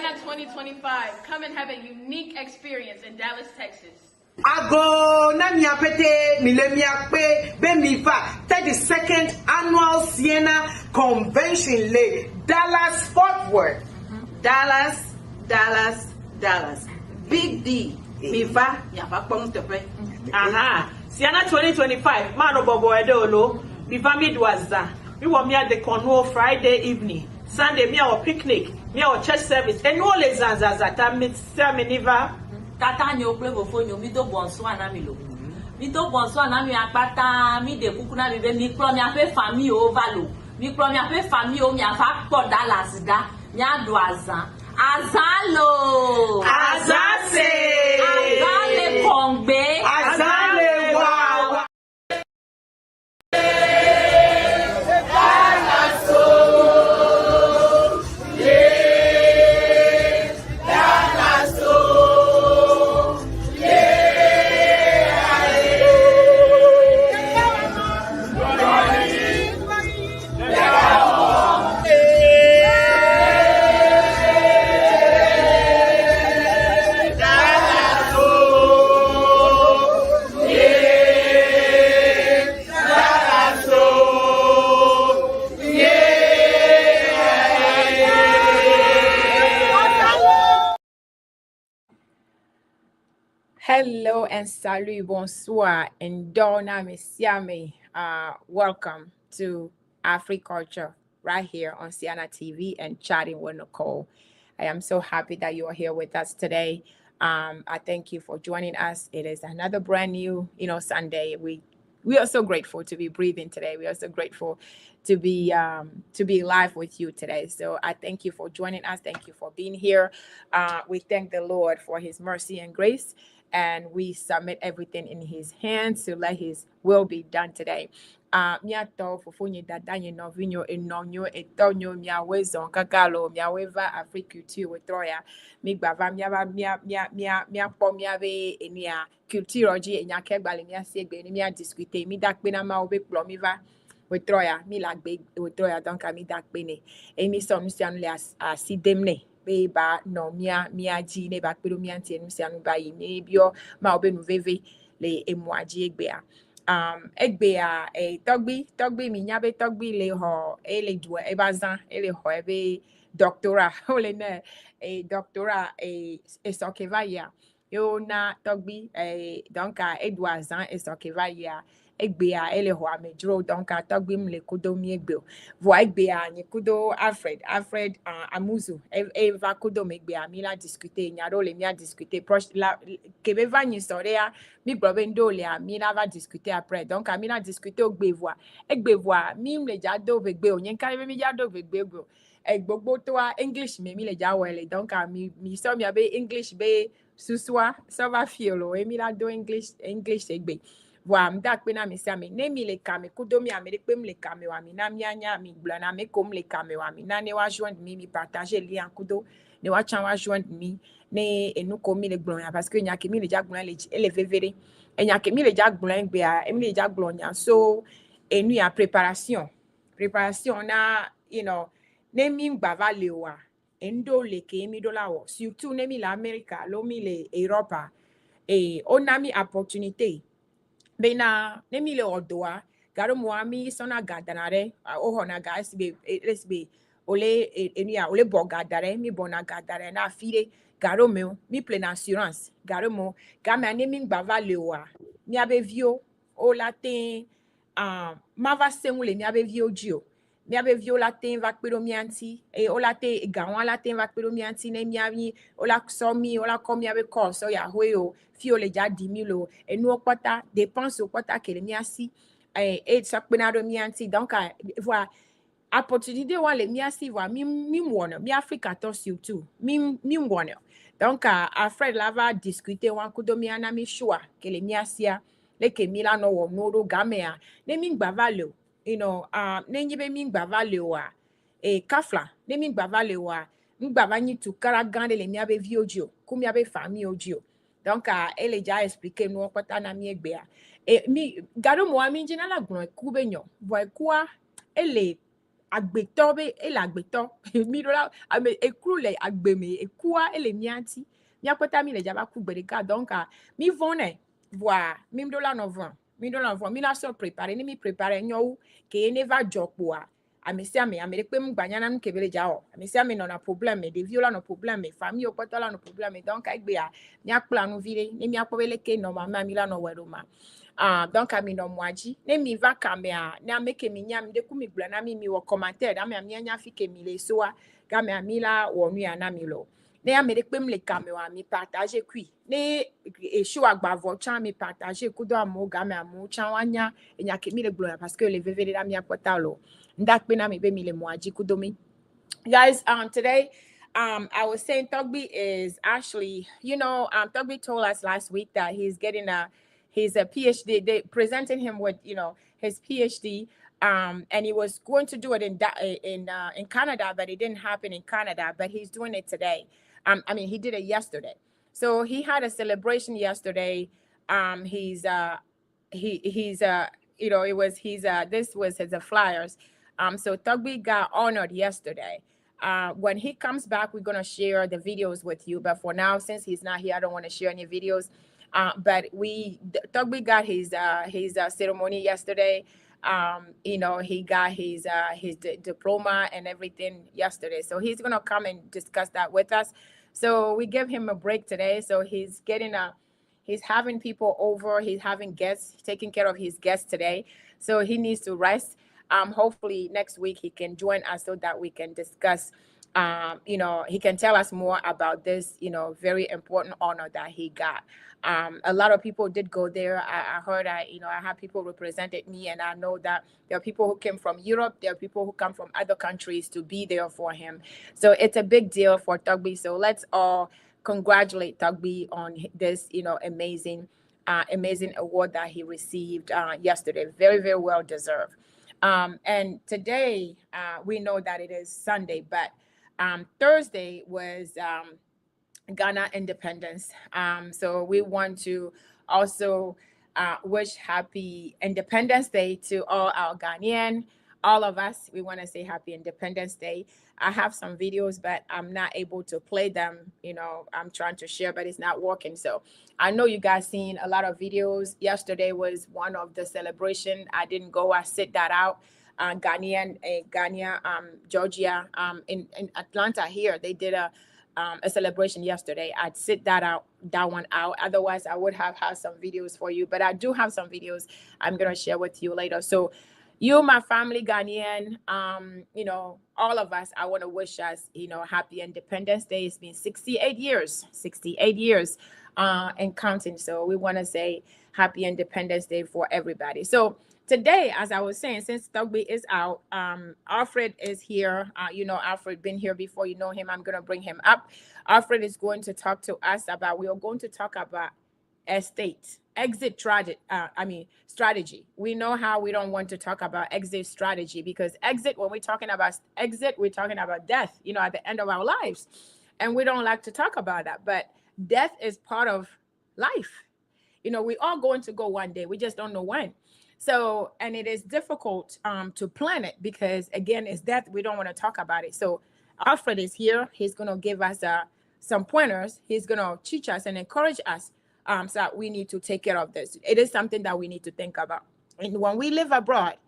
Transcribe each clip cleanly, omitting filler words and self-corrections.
Sienna 2025. Come and have a unique experience in Dallas, Texas. Ago na miapete milemiakpe bemifa 32nd annual Sienna Convention le Dallas Fort Worth. Dallas. Big D. Mifa yafa pongtepe. Aha. Sienna 2025. Mano bobo edolo. Mifa midwaza. We want me at the Cornwall Friday evening. Sunday me our picnic. Me our church service. And all les zanzazata miniva. Tata nyo play before you, mi do bonso anamilo. Mi do bonso anami apata, mi de kukuna mi be mi klo mi ape famille ovalo. Mi klo mi ape famille o mi afa po Dallas da. Mi ado azan. Azalo. Azase. Azale kongbe. Azale wa. Hello and salut, bonsoir, and dona mesiame. Welcome to Afri-Culture right here on Sienna TV and Chatting with Nicole. I am so happy that you are here with us today. I thank you for joining us. It is another brand new, Sunday. We are so grateful to be breathing today. We are so grateful to be live with you today. So I thank you for joining us. Thank you for being here. We thank the Lord for His mercy and grace. And we submit everything in His hands to let His will be done today. Miato fufunyi dadanyi novinyo enonyo etonyo miawezon kakalo miaweva Afri-Culture wetroya migbava miapo miave enia culture oji enyake gbali miasiegbe ni mia discuter mi dakpe na ma obe plo miva wetroya mi lagbe wetroya donc mi dakpe ne emi son sian le asidemne be ba no mia ji ne ba pelo mia ntie nu sianu ba yi ne bio ma obe nu veve le emwaji egbea egbea togbi mi nyabe togbi le ho ele due e bazan ele ho ebe doctora ole ne doctora sokeva ya yo na togbi donc edwazan sokeva ya egbea ele ho amedro donc togbi mle kudo mi egbe vo egbea ni kudo ALFRED AMAZU eva kudo megbea mi la discuter nyaro le mi a discuter proche la kebe va ni sorea mi brobe ndole a mi la va discuter après donc a mi la discuter egbevoa mi mle jado vegbe onyen kare mi jado vegbe go gbogbo to a English me mi le jawele donc a mi so mi abe English be suswa so va fiolo e mi la do English egbe voa mdak pena mi sami ne mi le kame kudo mi amere pe mi le kame wa mi na mi anya mi blana me kom le kame wa mi na ne wa joindre mi partager lien kudo ne wa chan wa joindre mi ne enu ko mi le gblonya parce que nya ke mi le jagblonya le ele vevere enya ke mi le jagblonya gbe a mi le jagblonya so enu ya préparation na ne mi gbava le wa endo le ke mi dola wo surtout ne mi la America lo mi le Europa ona mi opportunité bena ne mi le odoa garo moami sona gadanare ohona ga sbe ole enia ole bogadare mi bona gadare na fire garo mi plein assurance garo mo game ne mi gbava le wa mi abevio o latin ma va senule mi abevio jio mi abevio latin va pero mi anti o latin gawan latin va pero mi anti ne mi ami o la so mi o la komi abe ko so ya hoyo fio le ja 10,000 lo enu okpata dépense okpata ke le mi asi so penado mi anti donc voilà opportunité wa le mi asi wa mi wona mi Afri-Culture surtout mi wona donc ALFRED la va discuter wan kudo mi ana mi choix ke le mi asia le ke mi la no wo no gamea ne mi gbava le ne nyibe mi gbava le wa kafla ne mi gbava le wa ngbava ni tu karagande le mi abe viojio ku mi abe famille ojio donc ele ja expliquer no pata na mi egbea mi garo mo ami jina la gbon ku benyo vo kwa ele agbeto be ele agbeto mi do la ame ekru le agbeme ekua ele mianti mi akota mi le jaba ku gbereka donc mi vone voa mi do la no von mi do la von mi na so préparer ni mi préparer nyo ke ne va jopoa amesi ame amere pe mgbanya na mkebele jao amesi ame no na problème de viola no problème famille opoto la no problème donc agbe a mi akpla no vire ni mi akpobele ke no mama mi la no wedoma donc ami no mwaji ne mi va kamea na meke mi nyam de kumi gbla na mi wo commentaire da mi anya fi ke mi le soa ga mi amila wo nu ya na mi lo ne amere pe mi le kamea mi partager kui ne e show agba vo chan mi partager kudo amu ga mi amu chan wanya enya ke mi le gblo parce que le veve da mi apota lo ndakpe na mi be mi le mwaji kudomi. Guys, today I was saying Togbi is actually, Togbi told us last week that he's getting his PhD. They presented him with, his PhD, and he was going to do it in Canada, but it didn't happen in Canada. But he's doing it today. He did it yesterday. So he had a celebration yesterday. This was his flyers. So Togbi got honored yesterday. When he comes back, we're going to share the videos with you. But for now, since he's not here, I don't want to share any videos. But Togbi got his ceremony yesterday. He got his diploma and everything yesterday. So he's going to come and discuss that with us. So we give him a break today. So he's having people over. He's having guests, taking care of his guests today. So he needs to rest. Hopefully next week he can join us so that we can discuss, he can tell us more about this, very important honor that he got. A lot of people did go there. I heard, I had people represented me, and I know that there are people who came from Europe. There are people who come from other countries to be there for him. So it's a big deal for Togbi. So let's all congratulate Togbi on this, amazing award that he received yesterday. Very, very well deserved. And today, we know that it is Sunday, but Thursday was Ghana independence. So we want to also wish happy Independence Day to all our Ghanaian, all of us. We want to say happy Independence Day. I have some videos, but I'm not able to play them. I'm trying to share, but it's not working. So I know you guys seen a lot of videos. Yesterday was one of the celebration. I didn't go. I sit that out. Ghana, Georgia, in Atlanta here, they did a celebration yesterday. I'd sit that one out. Otherwise, I would have had some videos for you, but I do have some videos I'm going to share with you later. So you, my family, Ghanaian, all of us, I want to wish us, happy Independence Day. It's been 68 years and counting. So we want to say happy Independence Day for everybody. So today, as I was saying, since Togbi is out, ALFRED is here. ALFRED been here before. You know him. I'm going to bring him up. ALFRED is going to talk to us about, we are going to talk about exit strategy. We know how we don't want to talk about exit strategy, because exit, when we're talking about exit, we're talking about death, at the end of our lives. And we don't like to talk about that, but death is part of life. We all going to go one day. We just don't know when. So, and it is difficult to plan it, because again, it's death. We don't want to talk about it. So ALFRED is here. He's going to give us some pointers. He's going to teach us and encourage us. So that we need to take care of this. It is something that we need to think about. And when we live abroad,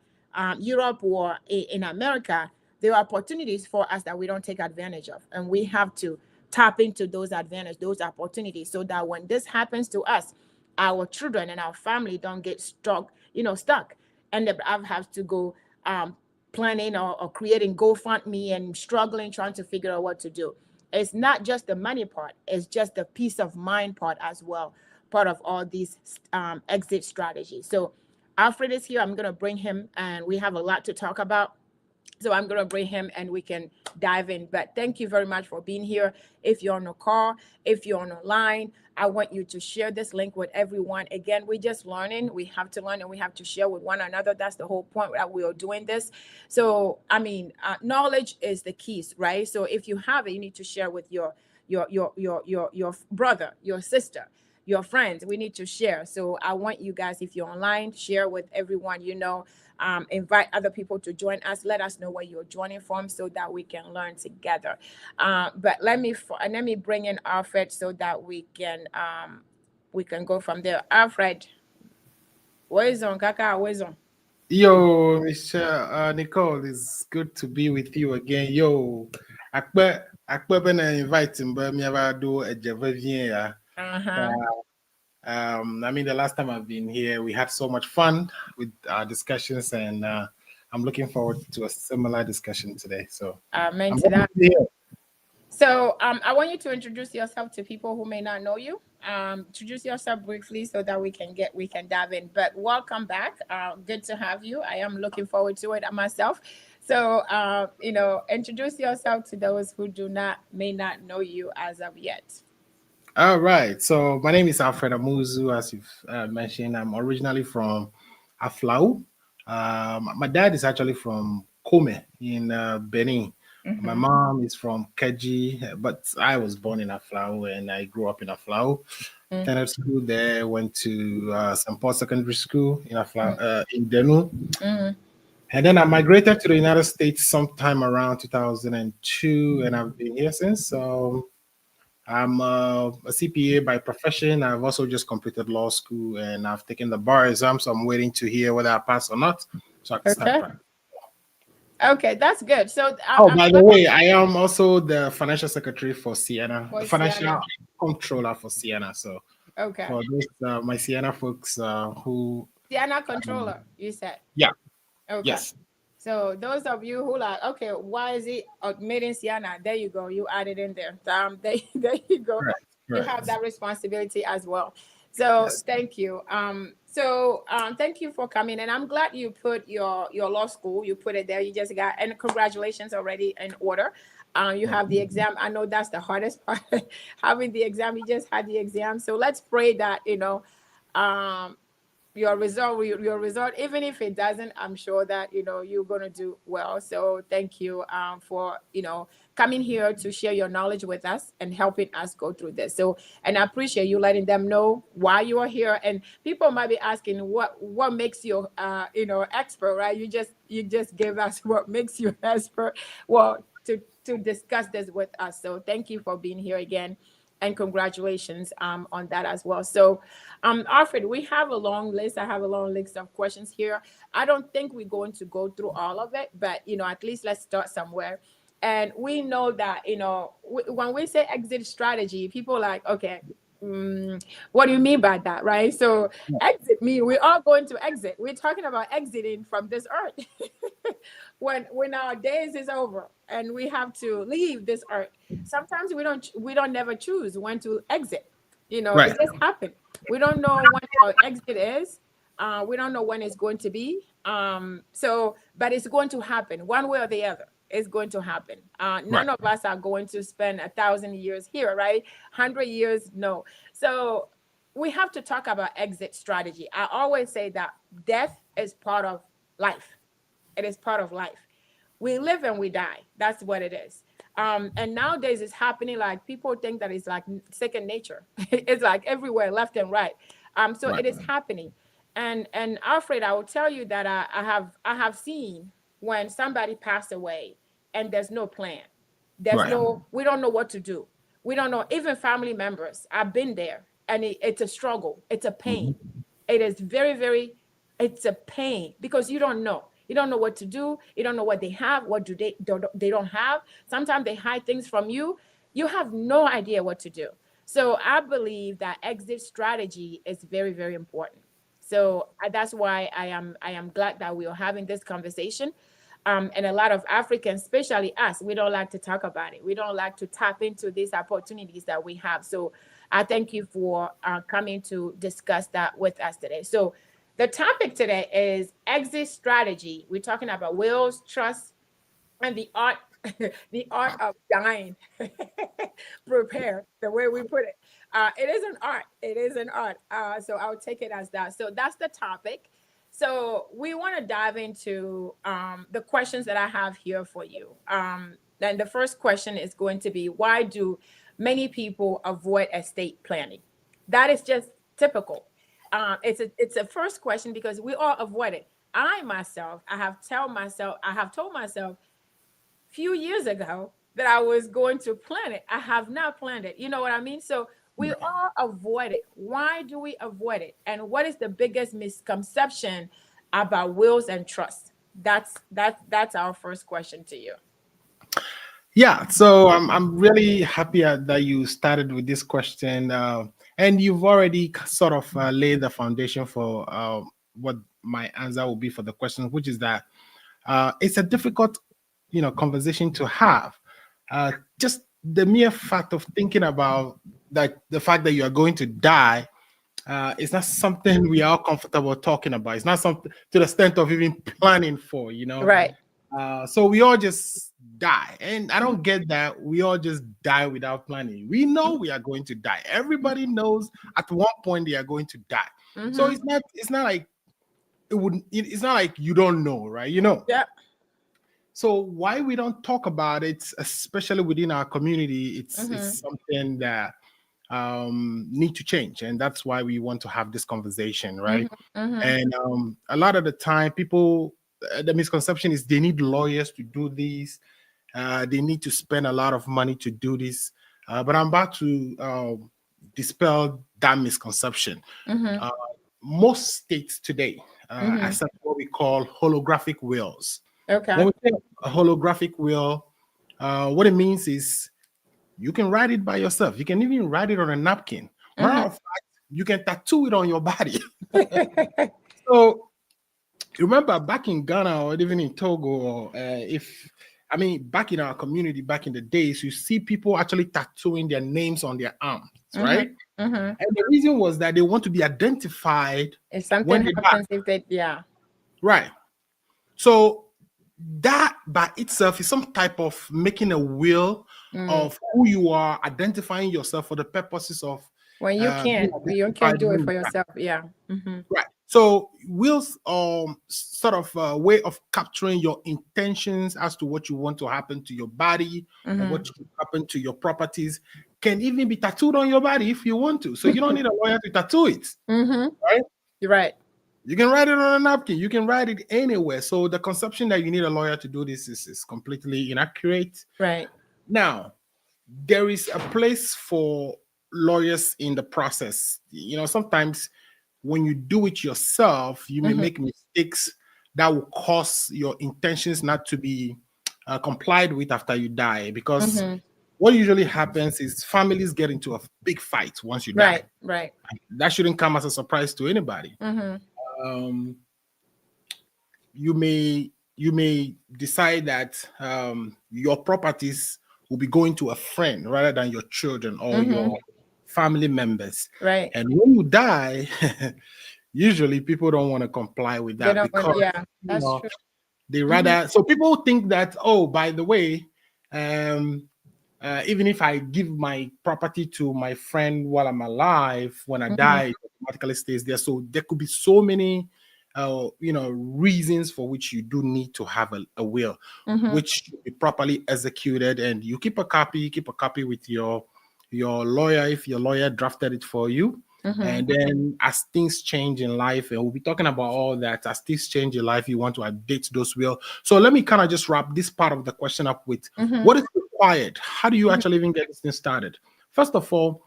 Europe or in America, there are opportunities for us that we don't take advantage of. And we have to tap into those advantages, those opportunities, so that when this happens to us, our children and our family don't get stuck, and they have to go planning or creating GoFundMe and struggling, trying to figure out what to do. It's not just the money part, it's just the peace of mind part as well, part of all these exit strategies. So ALFRED is here. I'm going to bring him, and we have a lot to talk about. So I'm going to bring him and we can dive in. But thank you very much for being here. If you're on the call, if you're on the line, I want you to share this link with everyone. Again, we're just learning. We have to learn and we have to share with one another. That's the whole point that we are doing this. So, knowledge is the keys, right? So if you have it, you need to share with your brother, your sister, your friends. We need to share. So I want you guys, if you're online, share with everyone invite other people to join us. Let us know where you're joining from so that we can learn together. But let me bring in Alfred so that we can go from there. Alfred, where is on? Kaka, where is on? Yo, Michelle, Nicole, it's good to be with you again. Yo, akpe been invite him, but me ever do a Javavien. Uh-huh. I mean, the last time I've been here, we had so much fun with our discussions, and I'm looking forward to a similar discussion today. So, Amen I'm to that. happy to be here. So I want you to introduce yourself to people who may not know you. Introduce yourself briefly so that we can dive in. But welcome back. Good to have you. I am looking forward to it myself. So introduce yourself to those who may not know you as of yet. All right. So, my name is ALFRED AMAZU, as you've mentioned. I'm originally from Aflau. My dad is actually from Kome in Benin. My mom is from Keji, but I was born in Aflau and I grew up in Aflau. Attended school there, went to St. Paul Secondary School in Aflau, in Denu. And then I migrated to the United States sometime around 2002, and I've been here since. So I'm a CPA by profession. I've also just completed law school and I've taken the bar exam. So I'm waiting to hear whether I pass or not. So I can start practicing. Okay, that's good. So, by the way, I am also the financial secretary for Sienna, the financial controller for Sienna. So, okay, for those my Sienna folks who Sienna controller, you said. Yeah. Okay. Yes. So those of you who like, okay, why is it made in Sienna? There you go. You add it in there. There you go. Correct. You have that responsibility as well. So Yes. thank you. Thank you for coming. And I'm glad you put your law school, you put it there. You just got, and congratulations already in order. You have the exam. I know that's the hardest part, having the exam. You just had the exam. So let's pray that, your result, even if it doesn't, I'm sure that you're going to do well. So thank you for coming here to share your knowledge with us and helping us go through this. So, and I appreciate you letting them know why you are here. And people might be asking what makes you expert, right? You just gave us what makes you expert, well, to discuss this with us. So thank you for being here again. And congratulations on that as well. So, Alfred, we have a long list. I have a long list of questions here. I don't think we're going to go through all of it, but at least let's start somewhere. And we know that when we say exit strategy, people are like, okay, what do you mean by that, right? So exit mean we're all going to exit. We're talking about exiting from this earth when our days is over and we have to leave this earth. Sometimes we don't never choose when to exit. Right. It just happened. We don't know when our exit is. We don't know when it's going to be. But it's going to happen one way or the other. It's going to happen. None of us are going to spend 1,000 years here, right? 100 years, no. So we have to talk about exit strategy. I always say that death is part of life. It is part of life. We live and we die. That's what it is. And nowadays it's happening, like people think that it's like second nature. It's like everywhere, left and right. It is happening. And Alfred, I will tell you that I have seen when somebody passed away and there's no plan. We don't know what to do. We don't know, even family members. I've been there and it's a struggle. It's a pain. It is very, very, it's a pain because you don't know. You don't know what to do. You don't know what they have. What they don't have. Sometimes they hide things from you. You have no idea what to do. So I believe that exit strategy is very, very important. So that's why I am glad that we are having this conversation. And a lot of Africans, especially us, we don't like to talk about it. We don't like to tap into these opportunities that we have. So I thank you for coming to discuss that with us today. So the topic today is exit strategy. We're talking about wills, trust, and the art, the art of dying. Prepare, the way we put it. It is an art. It is an art. So I'll take it as that. So that's the topic. So we want to dive into the questions that I have here for you. Then the first question is going to be, why do many people avoid estate planning? That is just typical. It's a first question because we all avoid it. I have told myself few years ago that I was going to plan it. I have not planned it. You know what I mean? So we all avoid it. Why do we avoid it? And what is the biggest misconception about wills and trusts? That's our first question to you. Yeah, so I'm really happy that you started with this question, and you've already sort of laid the foundation for what my answer will be for the question, which is that it's a difficult, conversation to have. Just the mere fact of thinking about that, the fact that you are going to die, it's not something we are comfortable talking about. It's not something to the extent of even planning for. Right. So we all just die. And I don't get that we all just die without planning. We know we are going to die. Everybody knows at one point they are going to die. So it's not like it's not like you don't know, right? Yeah. So why we don't talk about it, especially within our community, it's something that need to change, and that's why we want to have this conversation, right? And a lot of the time people, the misconception is they need lawyers to do this, they need to spend a lot of money to do this, but I'm about to dispel that misconception. Most states today accept what we call holographic wills. Okay. When we say a holographic will, what it means is you can write it by yourself. You can even write it on a napkin. Matter of fact, you can tattoo it on your body. So remember back in Ghana or even in Togo, or back in our community, back in the days, you see people actually tattooing their names on their arms, right? And the reason was that they want to be identified If something when they happens, die. Right. So that by itself is some type of making a will of who you are, identifying yourself for the purposes of when you can't do it for yourself. Yeah. Right. So wills sort of a way of capturing your intentions as to what you want to happen to your body and what should happen to your properties. Can even be tattooed on your body if you want to. So you don't need a lawyer to tattoo it. Right? You're right. You can write it on a napkin. You can write it anywhere. So the conception that you need a lawyer to do this is completely inaccurate. Right. Now, there is a place for lawyers in the process. Sometimes when you do it yourself, you may make mistakes that will cause your intentions not to be complied with after you die. Because what usually happens is families get into a big fight once you die. Right. That shouldn't come as a surprise to anybody. You may decide that your properties will be going to a friend rather than your children or your family members. Right. And when you die, usually people don't want to comply with that because that's true. they rather. So people think that, oh, by the way, even if I give my property to my friend while I'm alive, when I die, it automatically stays there. So there could be so many, reasons for which you do need to have a will, which should be properly executed. And you keep a copy with your lawyer if your lawyer drafted it for you. And then as things change in life, and we'll be talking about all that, as things change in life, you want to update those will. So let me kind of just wrap this part of the question up with what is required? How do you actually even get this thing started? First of all,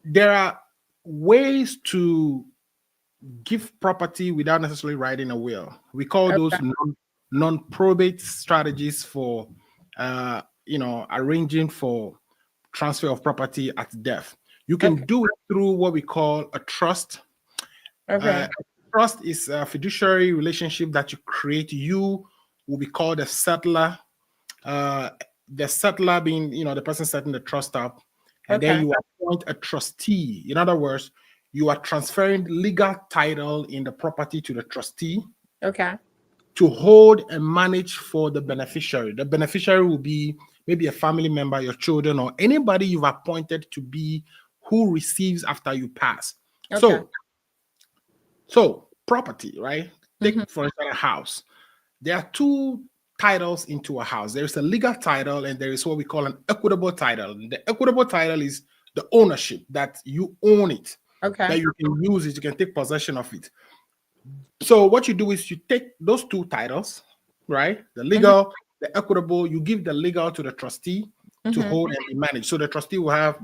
there are ways to give property without necessarily writing a will. We call those non-probate strategies for arranging for transfer of property at death. You can do it through what we call a trust. A trust is a fiduciary relationship that you create. You will be called a settler. The settler being, the person setting the trust up. And then you appoint a trustee. In other words, you are transferring legal title in the property to the trustee. To hold and manage for the beneficiary. The beneficiary will be maybe a family member, your children, or anybody you've appointed to be who receives after you pass. So property, right? Take for instance a house. There are two titles into a house. There is a legal title and there is what we call an equitable title. The equitable title is the ownership, that you own it, that you can use it, you can take possession of it. So what you do is you take those two titles, right? The legal, the equitable, you give the legal to the trustee to hold and be managed. So the trustee will have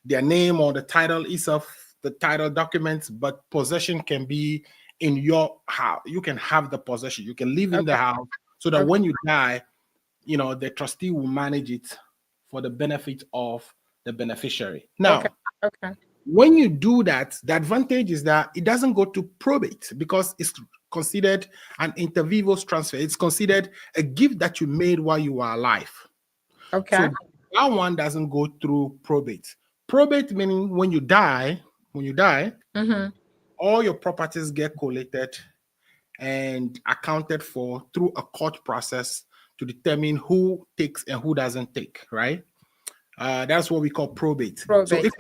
their name on the title itself, the title documents, but possession can be in your house. You can have the possession. You can live in the house so that when you die, the trustee will manage it for the benefit of the beneficiary. Now, Okay. when you do that, the advantage is that it doesn't go to probate because it's considered an inter vivos transfer. It's considered a gift that you made while you were alive. Okay. So that one doesn't go through probate. Probate meaning when you die, all your properties get collated and accounted for through a court process to determine who takes and who doesn't take, right? That's what we call probate. So Probate,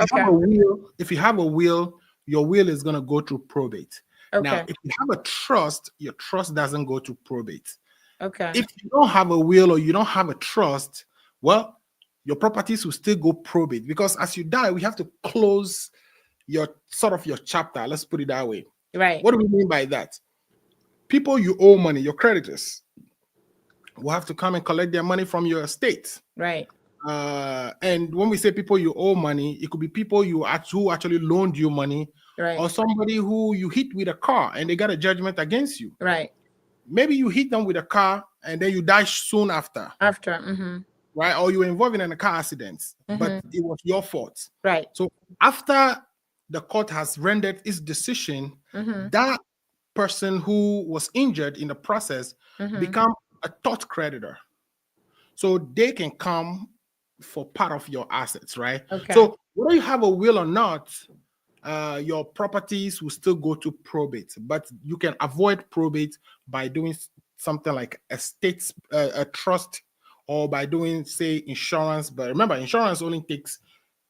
if you have a will, your will is going to go through probate. Now, if you have a trust, your trust doesn't go to probate. Okay. If you don't have a will or you don't have a trust, well, your properties will still go probate because as you die, we have to close your chapter. Let's put it that way. Right. What do we mean by that? People you owe money, your creditors, will have to come and collect their money from your estate. Right. And when we say people you owe money, it could be people who actually loaned you money, Right. or somebody who you hit with a car and they got a judgment against you. Right. Maybe you hit them with a car and then you die soon after. Right? Or you were involved in a car accident, but it was your fault. Right. So after the court has rendered its decision, that person who was injured in the process become a tort creditor. So they can come for part of your assets, right? Okay. So whether you have a will or not, your properties will still go to probate, but you can avoid probate by doing something like a trust, or by doing, say, insurance. But remember, insurance only takes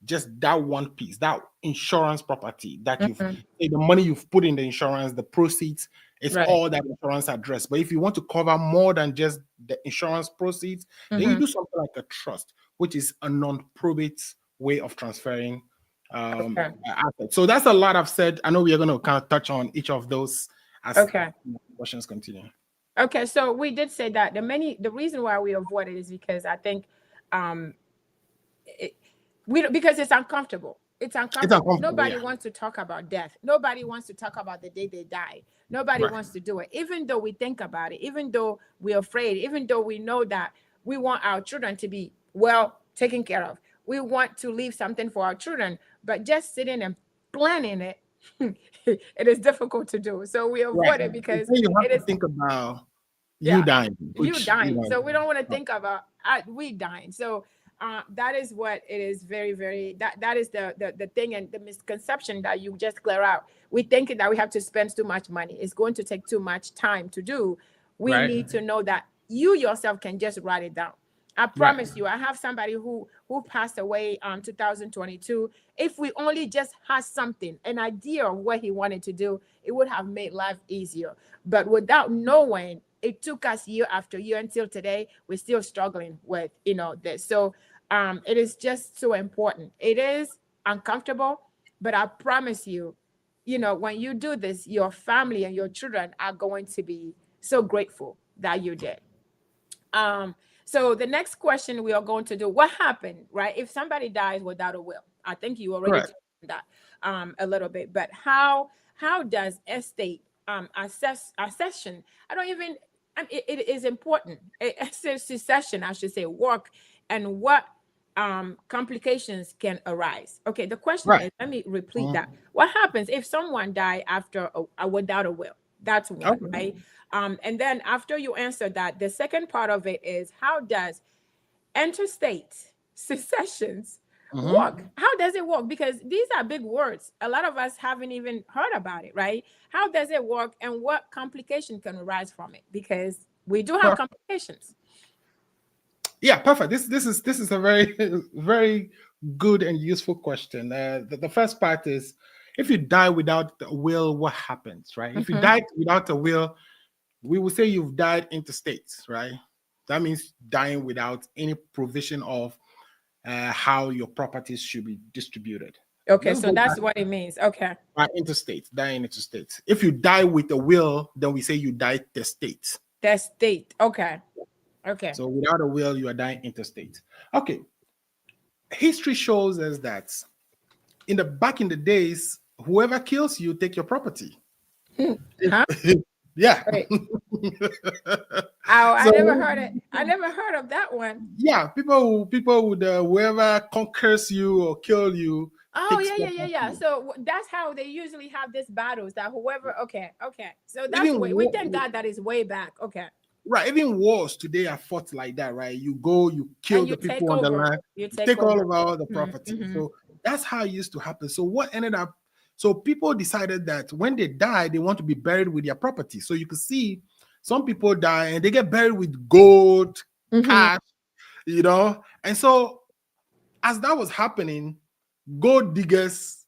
just that one piece, that insurance property that the money you've put in the insurance, the proceeds, it's all that insurance address. But if you want to cover more than just the insurance proceeds, then you do something like a trust, which is a non-probate way of transferring assets. So that's a lot I've said. I know we are going to kind of touch on each of those as questions continue. Okay, so we did say that the reason why we avoid it is because I think because it's uncomfortable. It's uncomfortable. Nobody wants to talk about death. Nobody wants to talk about the day they die. Nobody wants to do it. Even though we think about it, even though we're afraid, even though we know that we want our children to be well taken care of. We want to leave something for our children, but just sitting and planning it, it is difficult to do. So we avoid it because you have to think about you dying. So we don't want to think about we dying. So that is what it is. Very, very. That is the thing and the misconception that you just clear out. We think that we have to spend too much money. It's going to take too much time to do. We need to know that you yourself can just write it down. I promise you, I have somebody who passed away 2022. If we only just had something, an idea of what he wanted to do, it would have made life easier. But without knowing, it took us year after year until today, we're still struggling with, this. So it is just so important. It is uncomfortable, but I promise you, when you do this, your family and your children are going to be so grateful that you did. So the next question we are going to do, what happened, right? If somebody dies without a will, I think you already touched on that a little bit, but how does estate accession? It is important. Succession, I should say, work, and what complications can arise. Okay, the question is, let me repeat that. What happens if someone died after without a will? That's one, right? And then after you answer that, the second part of it is, how does interstate successions work? How does it work? Because these are big words. A lot of us haven't even heard about it, right? How does it work, and what complication can arise from it? Because we do have complications. Yeah, perfect. This is a very, very good and useful question. The first part is, if you die without a will, what happens, right? If you died without a will, we will say you've died interstate, right? That means dying without any provision of how your properties should be distributed. Okay, Let's so go that's back what it means. Okay. by interstate, dying interstate. If you die with a will, then we say you died testate. The state. Okay. Okay. So without a will, you are dying interstate. Okay. History shows us that back in the days, whoever kills you take your property. Huh? Yeah. Wait. I So never heard it. I never heard of that one. yeah, people would whoever conquers you or kill you Oh takes yeah. property. So that's how they usually have these battles. That whoever. Okay. So that's Even way. We thank God that is way back. Okay. right, even wars today are fought like that, right? You go, you kill And the you take people on the over. land, You you take take all over. of our the property. Mm-hmm. So that's how it used to happen. So what ended up, so people decided that when they die, they want to be buried with their property. So you could see some people die and they get buried with gold, cash, And so as that was happening, gold diggers,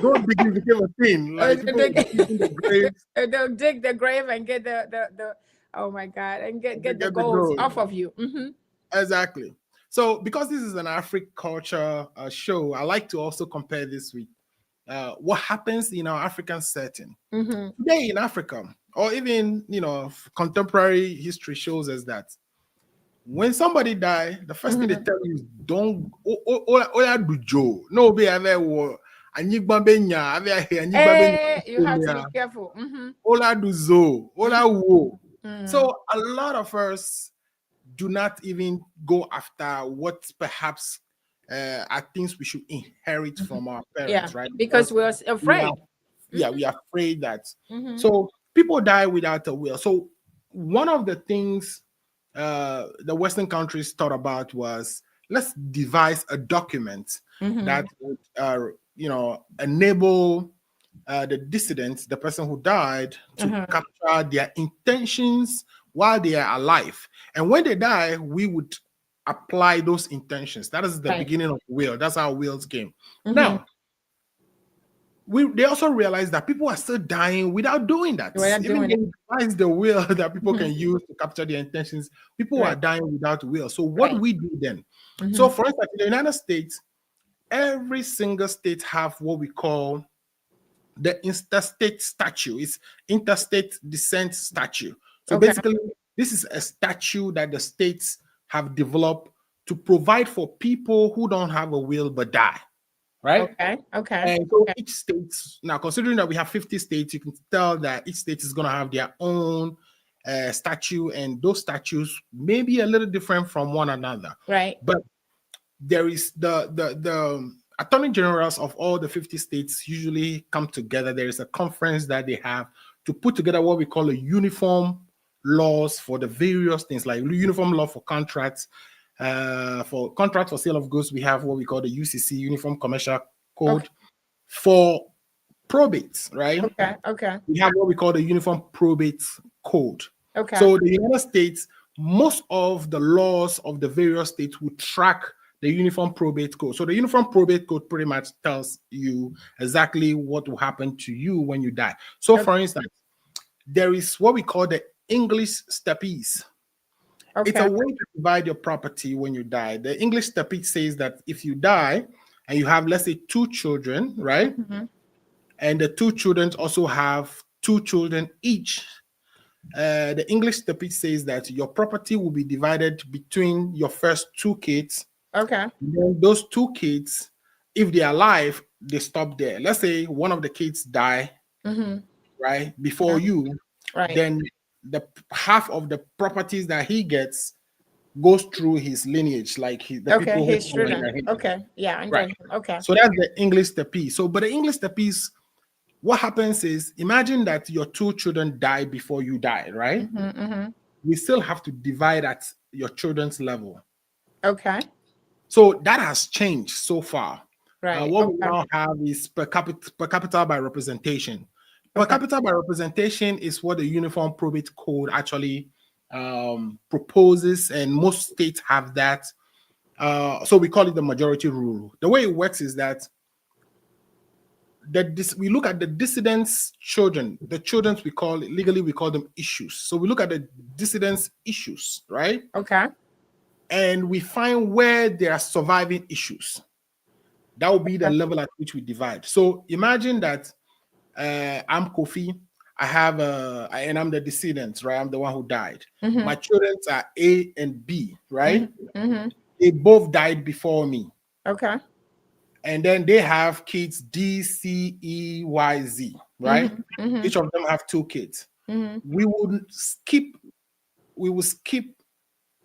gold digging became a thing. Like people were digging the graves. They'll dig the grave and get the oh my God, and get the Get the gold gold. off of you. Mm-hmm. Exactly. So, because this is an Afri-Culture show, I like to also compare this with what happens in our African setting. Mm-hmm. Today in Africa, or even, contemporary history shows us that when somebody die, the first thing they tell you is don't do Joe. No be you have to be careful. Mm-hmm. Ola do zo, ola wo. So a lot of us do not even go after what perhaps are things we should inherit from our parents, right? Because we're afraid. We are afraid that. So people die without a will. So one of the things the Western countries thought about was, let's devise a document that would, enable the dissident, the person who died, to capture their intentions while they are alive. And when they die, we would apply those intentions. That is the beginning of will. That's how wills came. Now, they also realized that people are still dying without doing that. Even though it's the will that people can use to capture their intentions, people are dying without will. So what do we do then? So for instance, in the United States, every single state have what we call the interstate statute. It's interstate descent statute. So basically, this is a statute that the states have developed to provide for people who don't have a will but die. Right? Okay. And so each state, now considering that we have 50 states, you can tell that each state is going to have their own statute, and those statutes may be a little different from one another. Right. But there is the attorney generals of all the 50 states usually come together. There is a conference that they have to put together what we call a uniform laws for the various things, like uniform law for contracts. For contract for sale of goods, we have what we call the UCC, Uniform Commercial Code. For probate, right? Okay. We have what we call the Uniform Probate Code. Okay. So the United States, most of the laws of the various states will track the Uniform Probate Code. So the Uniform Probate Code pretty much tells you exactly what will happen to you when you die. So for instance, there is what we call the English steppies. It's a way to divide your property when you die. The English steppies says that if you die and you have, let's say, 2 children, right? And the 2 children also have 2 children each. The English steppies says that your property will be divided between your first 2 kids. Okay. Then those 2 kids, if they're alive, they stop there. Let's say one of the kids die, right, before you. Right. Then the half of the properties that he gets goes through his lineage, like the people his who children. Yeah, right. Okay. So that's the English steppies. So, but the English steppies, what happens is, imagine that your 2 children die before you die, right? We still have to divide at your children's level. Okay. So that has changed so far. Right. What we now have is per capita by representation. Per capita by representation is what the Uniform Probate Code actually proposes, and most states have that. So we call it the majority rule. The way it works is that we look at the dissidents' children. The children we call them issues. So we look at the dissidents' issues, right? Okay. And we find where there are surviving issues. That will be the level at which we divide. So imagine that I'm Kofi. I have and I'm the descendant, right? I'm the one who died. Mm-hmm. My children are A and B, right? Mm-hmm. They both died before me. Okay. And then they have kids D, C, E, Y, Z, right? Mm-hmm. Mm-hmm. Each of them have 2 kids. Mm-hmm. We will skip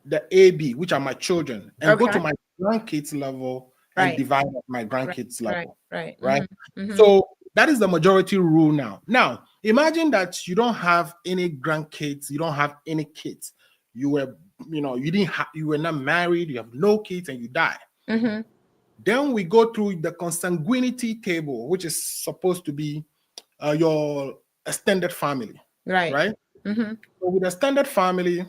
the AB, which are my children, and go Okay. to my grandkids level and Right. divide at my grandkids level. Right. Right? Mm-hmm. So that is the majority rule now. Now, imagine that you don't have any grandkids, you don't have any kids. You were, you were not married, you have no kids, and you die. Mm-hmm. Then we go through the consanguinity table, which is supposed to be your extended family. Right. Right? Mm-hmm. So with extended family,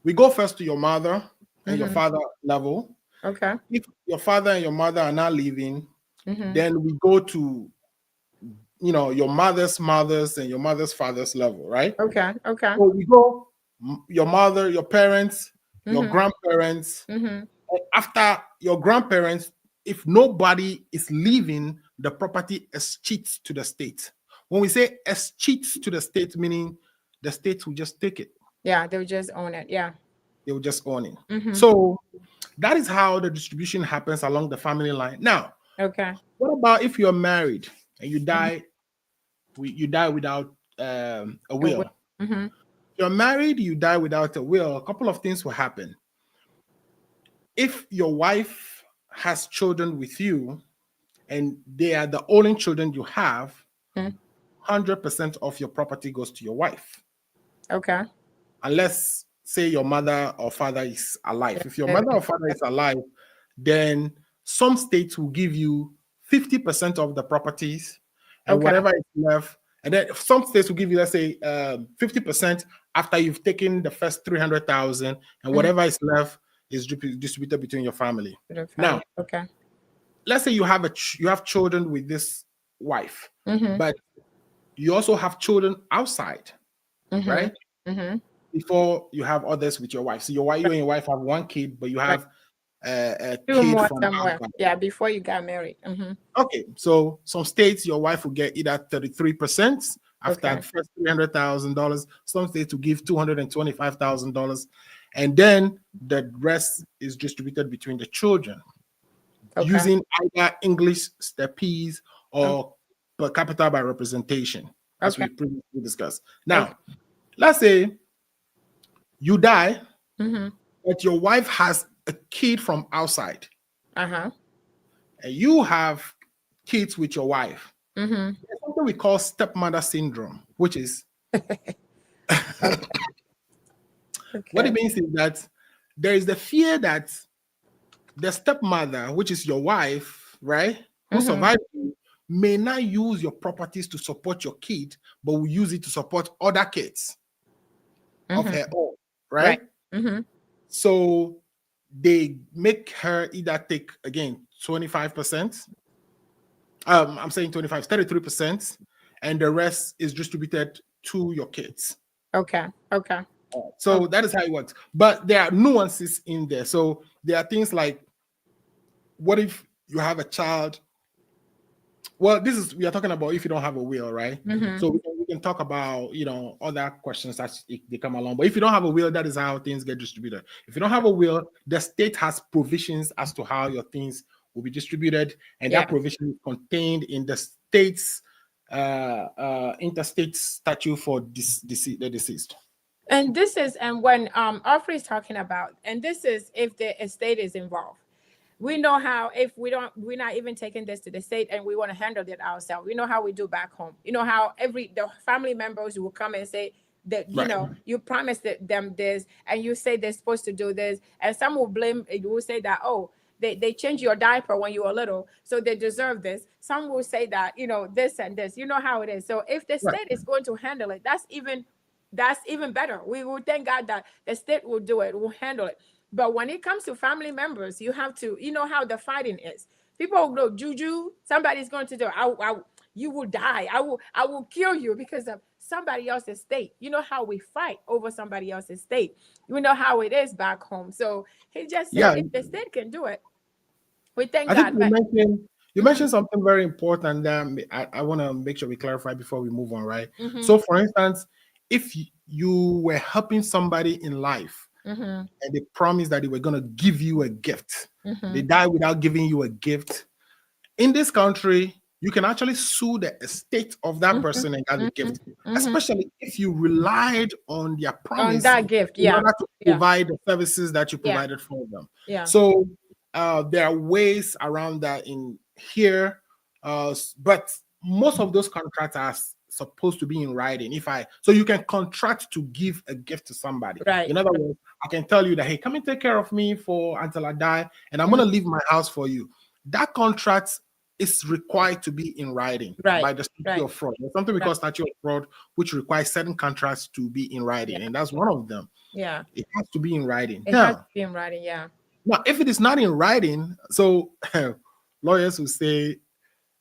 we go first to your mother and your Mm-hmm. father level. Okay. If your father and your mother are not living, Mm-hmm. then we go to your mother's mothers and your mother's father's level, right? Okay. Okay. So we go your mother, your parents, your Mm-hmm. grandparents. Mm-hmm. After your grandparents, if nobody is leaving, the property escheats to the state. When we say escheats to the state, meaning the state will just take it. Yeah, they'll just own it. Yeah. They will just own it. Mm-hmm. So that is how the distribution happens along the family line. Now, Okay. what about if you're married and you die? You die without a will. Mm-hmm. You're married, you die without a will. A couple of things will happen. If your wife has children with you, and they are the only children you have, 100% of your property goes to your wife. Okay. Unless, say, your mother or father is alive. If your mother or father is alive, then some states will give you 50% of the properties, and whatever is left. And then some states will give you, let's say, 50% after you've taken the first 300,000, and whatever is left is distributed between your family. Now, okay. Let's say you have children with this wife, but you also have children outside, right? Mm-hmm. Before you have others with your wife. So you and your wife have 1 kid, but you have a Two kid more from somewhere. outside. Yeah, before you got married. Mm-hmm. Okay, so some states your wife will get either 33% after the first $300,000. Some states will give $225,000, and then the rest is distributed between the children using either English steppies or per capita by representation, as we previously discussed. Now, let's say you die, but your wife has a kid from outside, and you have kids with your wife. There's something we call stepmother syndrome, which is what it means is that there is the fear that the stepmother, which is your wife, right, who survived you, may not use your properties to support your kid, but will use it to support other kids of her own, right? So they make her either take, again, 25%. I'm saying 33%, and the rest is distributed to your kids. Okay. So that is how it works. But there are nuances in there. So there are things like, what if you have a child? Well, we are talking about if you don't have a will, right? So we can talk about, other questions as they come along. But if you don't have a will, that is how things get distributed. If you don't have a will, the state has provisions as to how your things will be distributed, and that provision is contained in the state's interstate statute for the deceased. And this is, and when Afri is talking about, and this is if the estate is involved. We know how, if we're not even taking this to the state and we want to handle it ourselves. We know how we do back home. You know how the family members will come and say that, you promised them this, and you say they're supposed to do this, and some will will say that, they changed your diaper when you were little, so they deserve this. Some will say that, this and this. You know how it is. So if the state is going to handle it, that's even better. We will thank God that the state will do it, will handle it. But when it comes to family members, you have to, how the fighting is. People will go, juju, somebody's going to do it. You will die. I will kill you because of somebody else's state. You know how we fight over somebody else's state. You know how it is back home. So he just said, if the state can do it, we thank God. You mentioned something very important that I want to make sure we clarify before we move on, right? Mm-hmm. So, for instance, if you were helping somebody in life Mm-hmm. and they promised that they were going to give you a gift, Mm-hmm. they die without giving you a gift. In this country, you can actually sue the estate of that person and get the gift, especially if you relied on their promise On that gift, in yeah. order to provide the services that you provided for them. Yeah. So there are ways around that in here, but most of those contracts are supposed to be in writing. So you can contract to give a gift to somebody. Right. In other words, I can tell you that, hey, come and take care of me until I die, and I'm going to leave my house for you. That contract is required to be in writing by the statute of fraud. There's something we call statute of fraud, which requires certain contracts to be in writing, and that's one of them. Yeah, it has to be in writing. It has to be in writing. Yeah. Now, if it is not in writing, so lawyers will say,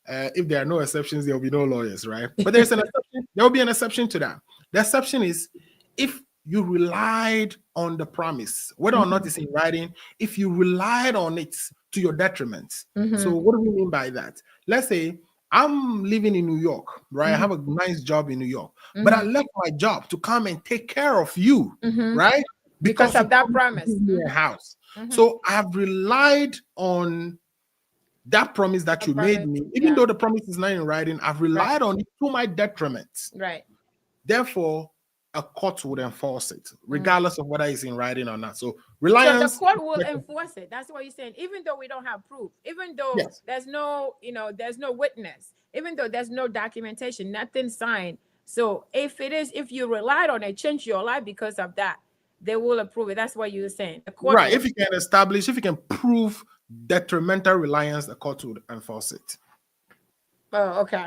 if there are no exceptions, there will be no lawyers, right? But there's an exception. There will be an exception to that. The exception is if you relied on the promise, whether or not it's in writing, if you relied on it to your detriment. So what do we mean by that? Let's say I'm living in New York, right? I have a nice job in New York, but I left my job to come and take care of you, right? Because of that promise. A house. So I've relied on that promise that you made me, even though the promise is not in writing, I've relied on it to my detriment. Right. Therefore, a court would enforce it, regardless of whether it's in writing or not. So reliance. So the court will enforce it. That's what you're saying. Even though we don't have proof, even though there's no, there's no witness, even though there's no documentation, nothing signed. So if you relied on it, change your life because of that, they will approve it. That's what you're saying. The court right. If you can establish, if you can prove detrimental reliance, the court would enforce it. Oh, okay.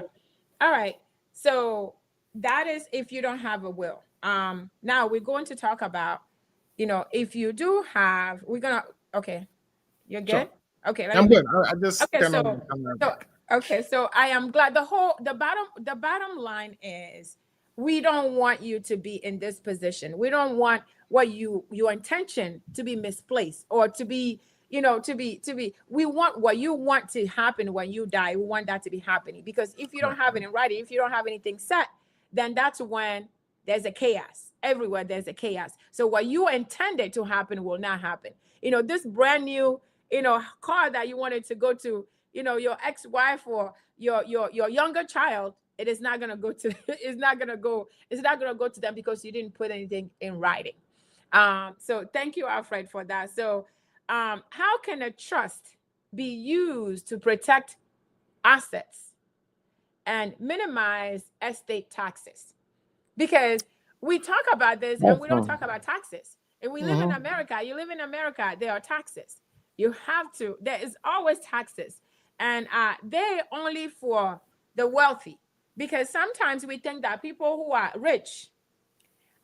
All right. So that is if you don't have a will. Now we're going to talk about, if you do have, okay. You're good? Sure. Okay. I'm good. I just So I am glad the bottom line is we don't want you to be in this position. We don't want your intention to be misplaced or to be, we want what you want to happen when you die. We want that to be happening, because if you don't have it in writing, if you don't have anything set, then that's when there's a chaos. Everywhere there's a chaos. So what you intended to happen will not happen. This brand new, car that you wanted to go to, your ex-wife or your younger child, it is not going to go to, it's not going to go to them because you didn't put anything in writing. So thank you, Alfred, for that. So how can a trust be used to protect assets and minimize estate taxes? Because we talk about this and we don't talk about taxes. And we live in America. You live in America, there are taxes. There is always taxes. And they're only for the wealthy. Because sometimes we think that people who are rich,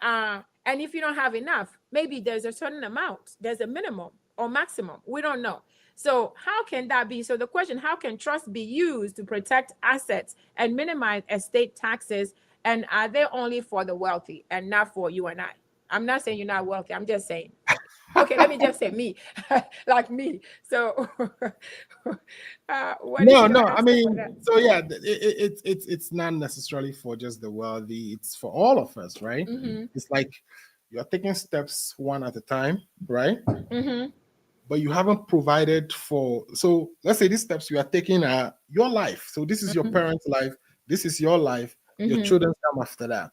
and if you don't have enough, maybe there's a certain amount, there's a minimum or maximum. We don't know. So how can that be? So the question, how can trust be used to protect assets and minimize estate taxes? And are they only for the wealthy and not for you and I? I'm not saying you're not wealthy. I'm just saying. Okay, let me just say me, like me. So, no. I mean, so yeah, it's not necessarily for just the wealthy. It's for all of us, right? It's like you're taking steps one at a time, right? But you haven't provided for. So let's say these steps you are taking are your life. So this is your parents' life. This is your life. Your children come after that.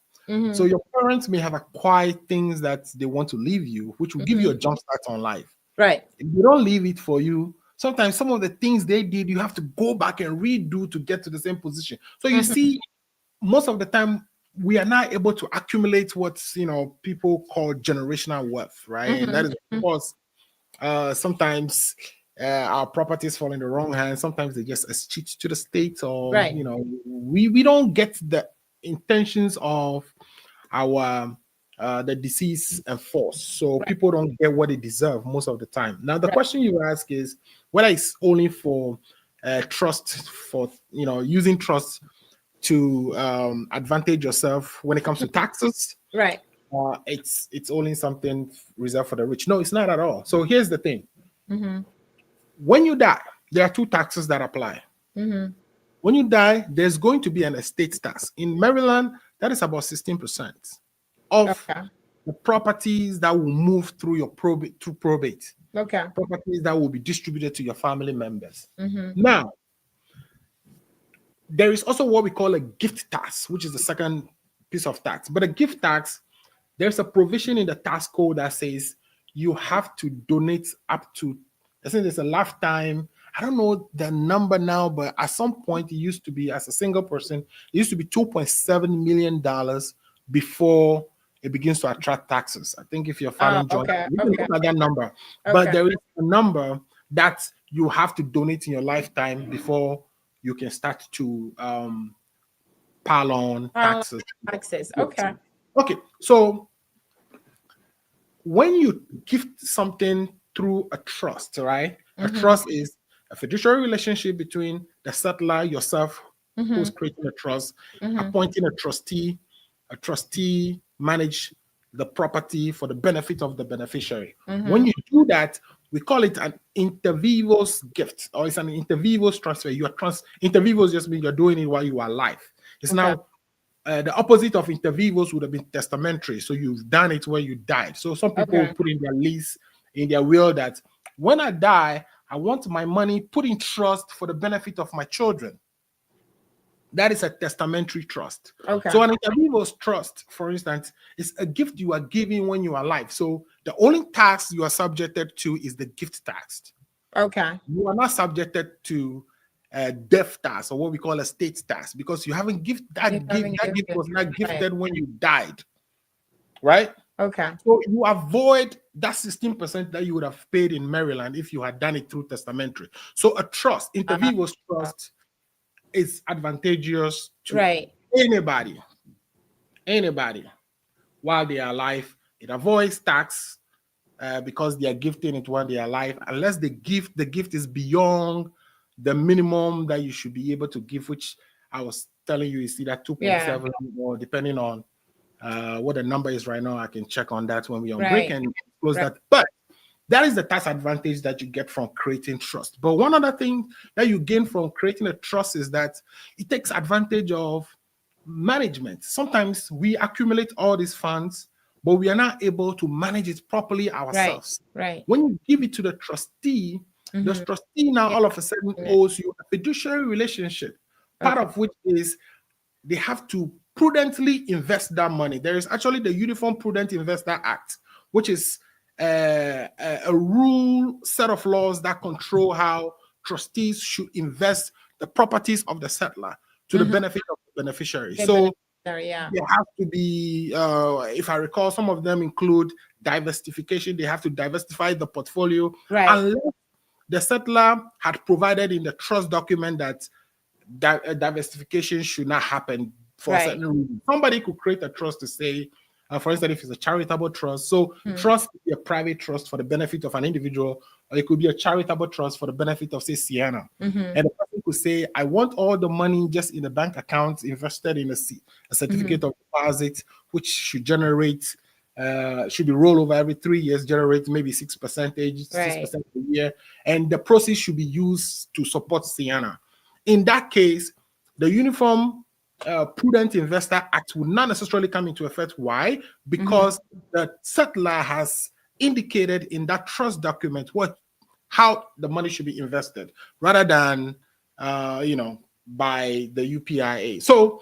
So your parents may have acquired things that they want to leave you, which will give you a jump start on life. Right. If they don't leave it for you, sometimes some of the things they did, you have to go back and redo to get to the same position. So you see, most of the time, we are not able to accumulate what people call generational wealth, right? And that is because sometimes our properties fall in the wrong hands. Sometimes they just escheat to the state, or we don't get the intentions of our the deceased enforced. So people don't get what they deserve most of the time. Now the question you ask is whether it's only for trust, for using trust to advantage yourself when it comes to taxes. Right. It's only something reserved for the rich. No, it's not at all. So here's the thing. When you die, there are two taxes that apply. When you die, there's going to be an estate tax. In Maryland, that is about 16% of Okay. the properties that will move through your probate. Okay. Properties that will be distributed to your family members. Now, there is also what we call a gift tax, which is the second piece of tax. But a gift tax, there's a provision in the tax code that says you have to donate up to, I think there's a lifetime. I don't know the number now, but at some point it used to be, as a single person, it used to be $2.7 million before it begins to attract taxes. I think if you're filing joint, okay, you can look at that number. But Okay. there is a number that you have to donate in your lifetime before you can start to pile on taxes. Access. Okay. Okay, so when you gift something through a trust, right? A trust is a fiduciary relationship between the settler, yourself, who's creating a trust, appointing a trustee manage the property for the benefit of the beneficiary. When you do that, we call it an inter vivos gift, or it's an inter vivos transfer. Inter vivos just means you're doing it while you are alive. It's now the opposite of inter vivos would have been testamentary. So you've done it when you died. So some people put in their lease, in their will, that when I die, I want my money put in trust for the benefit of my children. That is a testamentary trust. Okay. So an inter vivos trust, for instance, is a gift you are giving when you are alive. So the only tax you are subjected to is the gift tax. Okay. You are not subjected to death tax, or what we call estate tax, because you haven't gift that You gift. haven't That gift gifted, was not right. gifted when you died, right? Okay. So you avoid that 16% that you would have paid in Maryland if you had done it through testamentary. So a trust, inter vivos trust, is advantageous to Right. anybody while they are alive. It avoids tax because they are gifting it while they are alive, unless the gift is beyond the minimum that you should be able to give, which I was telling you is either 2.7 or depending on what the number is right now. I can check on that when we're on break and close that. But that is the tax advantage that you get from creating trust. But one other thing that you gain from creating a trust is that it takes advantage of management. Sometimes we accumulate all these funds, but we are not able to manage it properly ourselves. Right. When you give it to the trustee, the trustee now all of a sudden owes you a fiduciary relationship, part of which is they have to prudently invest that money. There is actually the Uniform Prudent Investor Act, which is a rule set of laws that control how trustees should invest the properties of the settler to the benefit of the beneficiary. So there have to be, if I recall, some of them include diversification. They have to diversify the portfolio, unless the settler had provided in the trust document that diversification should not happen for a certain reason. Somebody could create a trust to say, for instance, if it's a charitable trust. So trust could be a private trust for the benefit of an individual, or it could be a charitable trust for the benefit of, say, Sienna. And the person could say, I want all the money just in a bank account invested in a certificate of deposit, which should generate, should be rolled over every 3 years, generate maybe 6%, 6% a year. And the proceeds should be used to support Sienna. In that case, the Uniform Prudent Investor Act will not necessarily come into effect. Why? Because the settler has indicated in that trust document how the money should be invested, rather than by the UPIA. So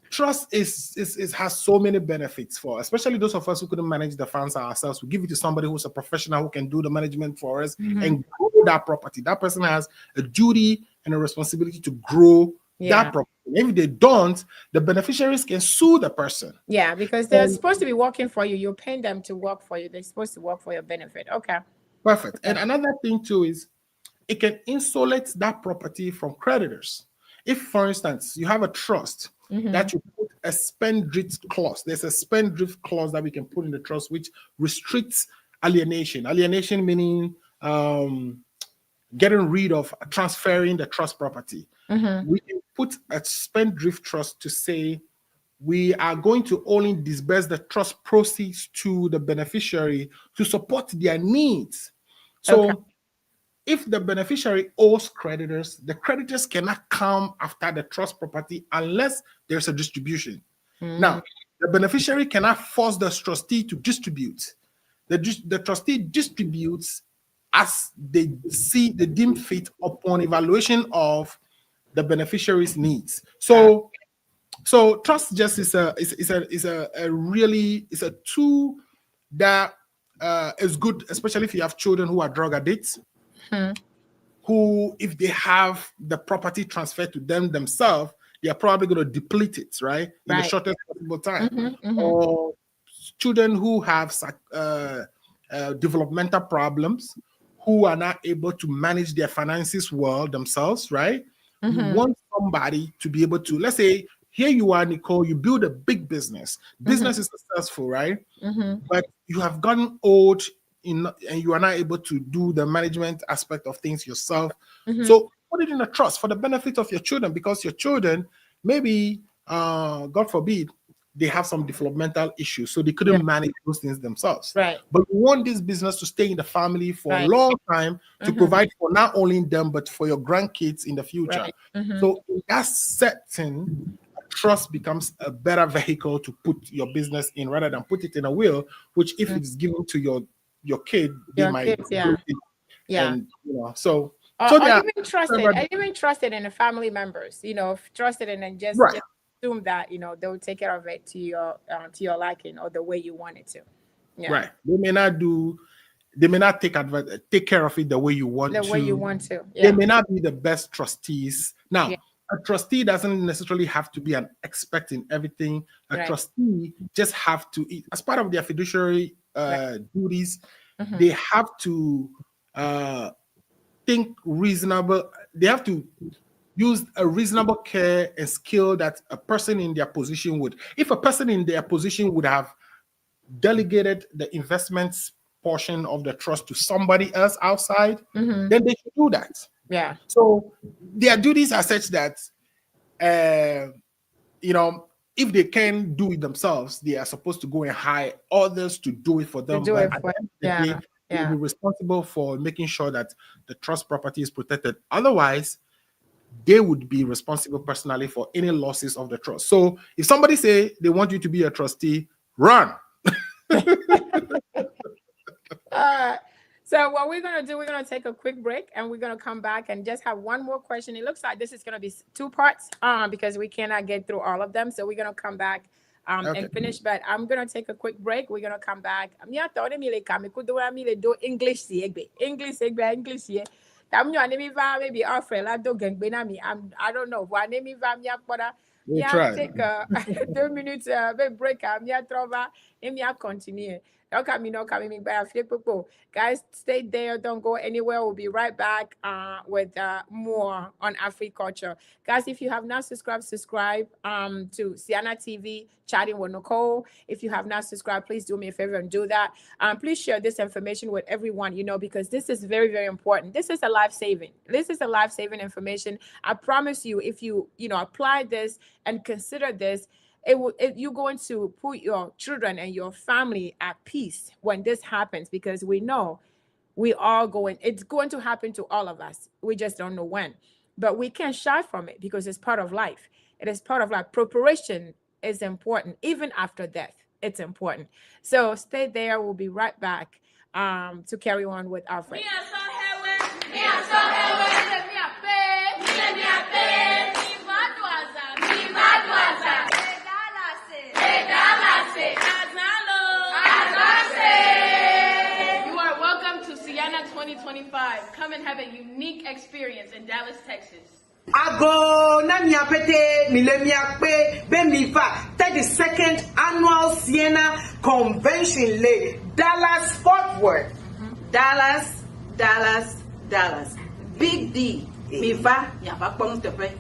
trust has so many benefits for, especially those of us who couldn't manage the funds ourselves. We give it to somebody who's a professional who can do the management for us and grow that property. That person has a duty and a responsibility to grow that property. If they don't, the beneficiaries can sue the person. Yeah, because they're supposed to be working for you. You're paying them to work for you. They're supposed to work for your benefit. Okay. Perfect. And another thing too is it can insulate that property from creditors. If, for instance, you have a trust that you put a spendthrift clause, there's a spendthrift clause that we can put in the trust which restricts alienation. Alienation meaning getting rid of, transferring the trust property. We can put a spendthrift trust to say we are going to only disburse the trust proceeds to the beneficiary to support their needs. So if the beneficiary owes creditors, the creditors cannot come after the trust property unless there's a distribution. Now, the beneficiary cannot force the trustee to distribute. The trustee distributes as they deem fit upon evaluation of the beneficiary's needs. So trust just is a tool that is good, especially if you have children who are drug addicts, who, if they have the property transferred to them themselves, they are probably going to deplete it, right? In the shortest possible time. Or children who have developmental problems, who are not able to manage their finances well themselves, right? You want somebody to be able to, let's say, here you are, Nicole, you build a big business. Business is successful, right? But you have gotten old and you are not able to do the management aspect of things yourself. So put it in a trust for the benefit of your children, because your children, maybe, God forbid, they have some developmental issues, so they couldn't manage those things themselves. Right. But we want this business to stay in the family for a long time, to provide for not only them, but for your grandkids in the future. So in that setting, trust becomes a better vehicle to put your business in, rather than put it in a will, which if it's given to your kid, they might kids, and so even trusted in the family members, trusted in and just assume that they'll take care of it to your liking or the way you want it to. Right. They may not take care of it the way you want to. They may not be the best trustees. Now, a trustee doesn't necessarily have to be an expert in everything. A trustee just have to, as part of their fiduciary duties, they have to think reasonable. They have to use a reasonable care and skill that a person in their position would. If a person in their position would have delegated the investments portion of the trust to somebody else outside, then they should do that. Yeah. So their duties are such that, if they can do it themselves, they are supposed to go and hire others to do it for them. They'll be responsible for making sure that the trust property is protected. Otherwise, they would be responsible personally for any losses of the trust. So if somebody say they want you to be a trustee, run. So what we're going to do, we're going to take a quick break and we're going to come back and just have one more question. It looks like this is going to be 2 parts because we cannot get through all of them. So we're going to come back and finish, but I'm going to take a quick break. We're going to come back. English. Maybe Alfred, I don't know. We'll try. Take a 2 minutes break. Continue. Guys, stay there. Don't go anywhere. We'll be right back with more on Afri-Culture. Guys, if you have not subscribe to Siana TV, Chatting with Nicole. If you have not subscribed, please do me a favor and do that. Please share this information with everyone, because this is very, very important. This is a life-saving. This is a life-saving information. I promise you, if you apply this and consider this, you're going to put your children and your family at peace when this happens, because we know it's going to happen to all of us. We just don't know when, but we can't shy from it because it's part of life. It is part of life. Preparation is important. Even after death, it's important. So stay there. We'll be right back to carry on with ALFRED. You are welcome to Siana 2025. Come and have a unique experience in Dallas, Texas. Ago na miapete milemiakpe bemifa 32nd annual Siena Convention Le Dallas Fort Worth. Dallas. Big D. Mifa yafa pong tepe.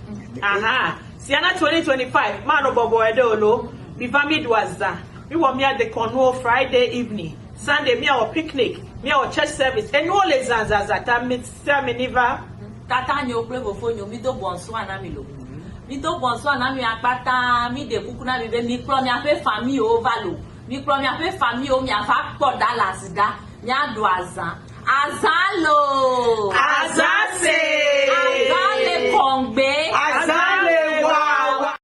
Siana 2025. Mano bobo edolo. Mifa midwaza. We were me at the Cornwall Friday evening. Sunday me our picnic. Me our church service. And all les zanzazata miniva. Tata nyo plego fonyo mi do bonso anamilo. Mi do bonso anami apata mi de kuku na bibe mi kro mi ape famille o valo. Mi kro mi ape famille o mi afa po Dallas da. Mi ado azan. Azalo. Azase. Azale Kongbe. Azale wa.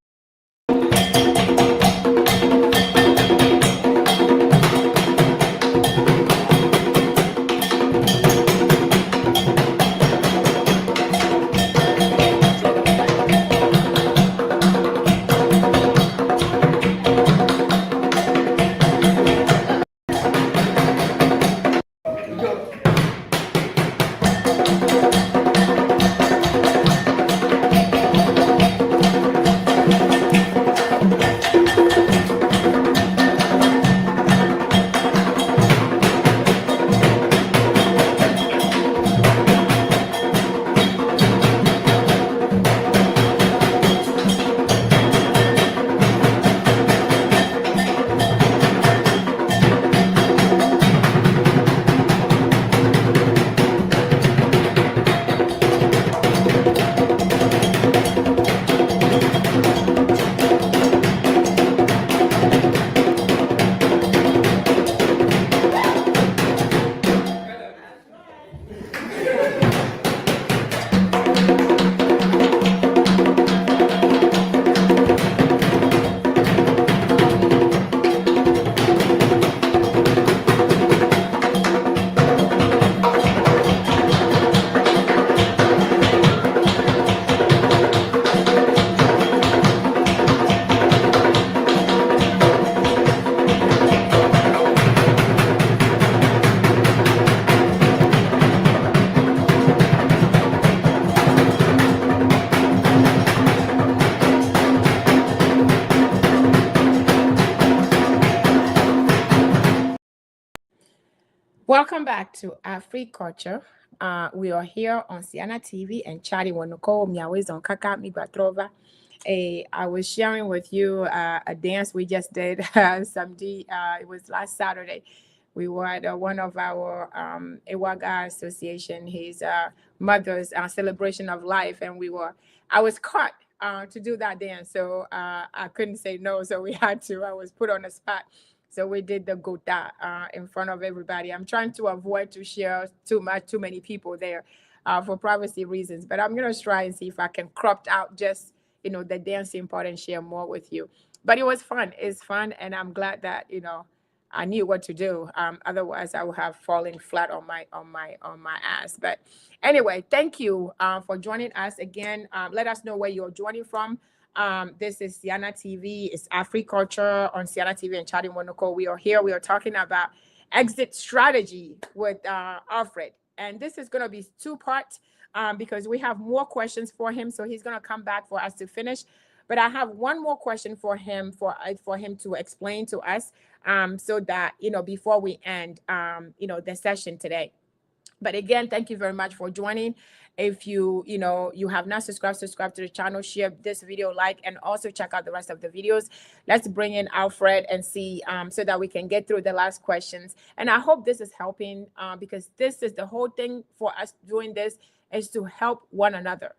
Welcome back to Afri-Culture. We are here on Siana TV and chatting with Nicole Miawez on Kaka Mibatrova. I was sharing with you a dance we just did Sunday. It was last Saturday. We were at one of our Ewaga Association, his mother's celebration of life, and I was caught to do that dance, so I couldn't say no, so we had to. I was put on the spot. So we did the gota in front of everybody. I'm trying to avoid to share too many people there for privacy reasons. But I'm gonna try and see if I can crop out just the dancing part and share more with you. But it was fun. It's fun, and I'm glad that I knew what to do. Otherwise, I would have fallen flat on my ass. But anyway, thank you for joining us again. Let us know where you're joining from. This is Siana TV. It's Afri-Culture on Siana TV and Chatting Wonderful. We are here. We are talking about exit strategy with ALFRED. And this is going to be two-part because we have more questions for him. So he's going to come back for us to finish. But I have one more question for him for him to explain to us so that, before we end, the session today. But again, thank you very much for joining. If you have not subscribed to the channel, share this video, like, and also check out the rest of the videos. Let's bring in ALFRED and see so that we can get through the last questions. And I hope this is helping because this is the whole thing for us doing this is to help one another,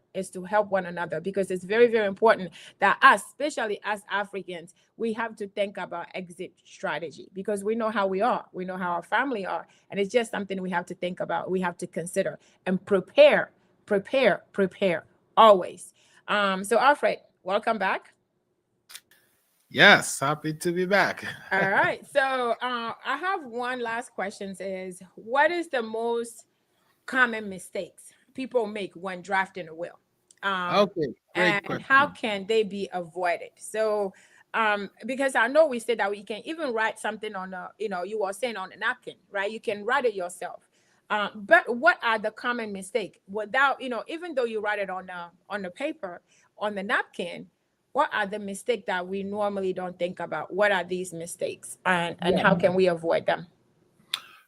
because it's very, very important that us, especially as Africans, we have to think about exit strategy because we know how we are. We know how our family are. And it's just something we have to think about. We have to consider and prepare always. So ALFRED, welcome back. Yes, happy to be back. All right. So I have one last question is what is the most common mistakes people make when drafting a will? Okay, great and question. how can they be avoided? So because I know we said that we can even write something on you were saying on a napkin, right? You can write it yourself. But what are the common mistakes without, even though you write it on the paper, on the napkin, what are the mistakes that we normally don't think about? What are these mistakes and how can we avoid them?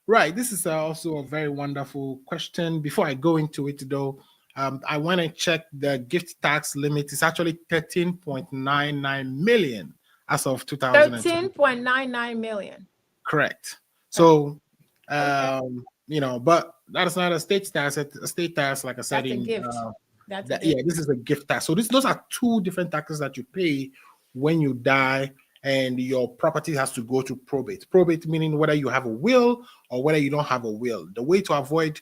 Right. This is also a very wonderful question. Before I go into it, though, I want to check the gift tax limit. It's actually 13.99 million as of 2020. 13.99 million. Correct. So, but that is not a state tax. A state tax, like I said, That's a gift. Yeah, this is a gift tax. So those are two different taxes that you pay when you die and your property has to go to probate. Probate meaning whether you have a will or whether you don't have a will. The way to avoid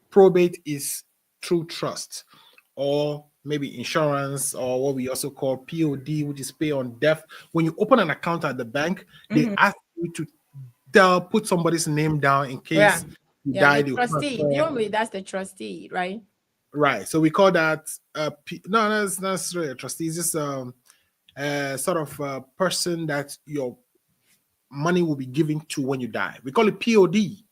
probate is through trust, or maybe insurance, or what we also call POD, which is pay on death. When you open an account at the bank, they ask you to put somebody's name down in case you die. The trustee. Normally, that's the trustee, right? Right. So we call that no, that's not necessarily a trustee. It's just sort of a person that your money will be given to when you die. We call it POD.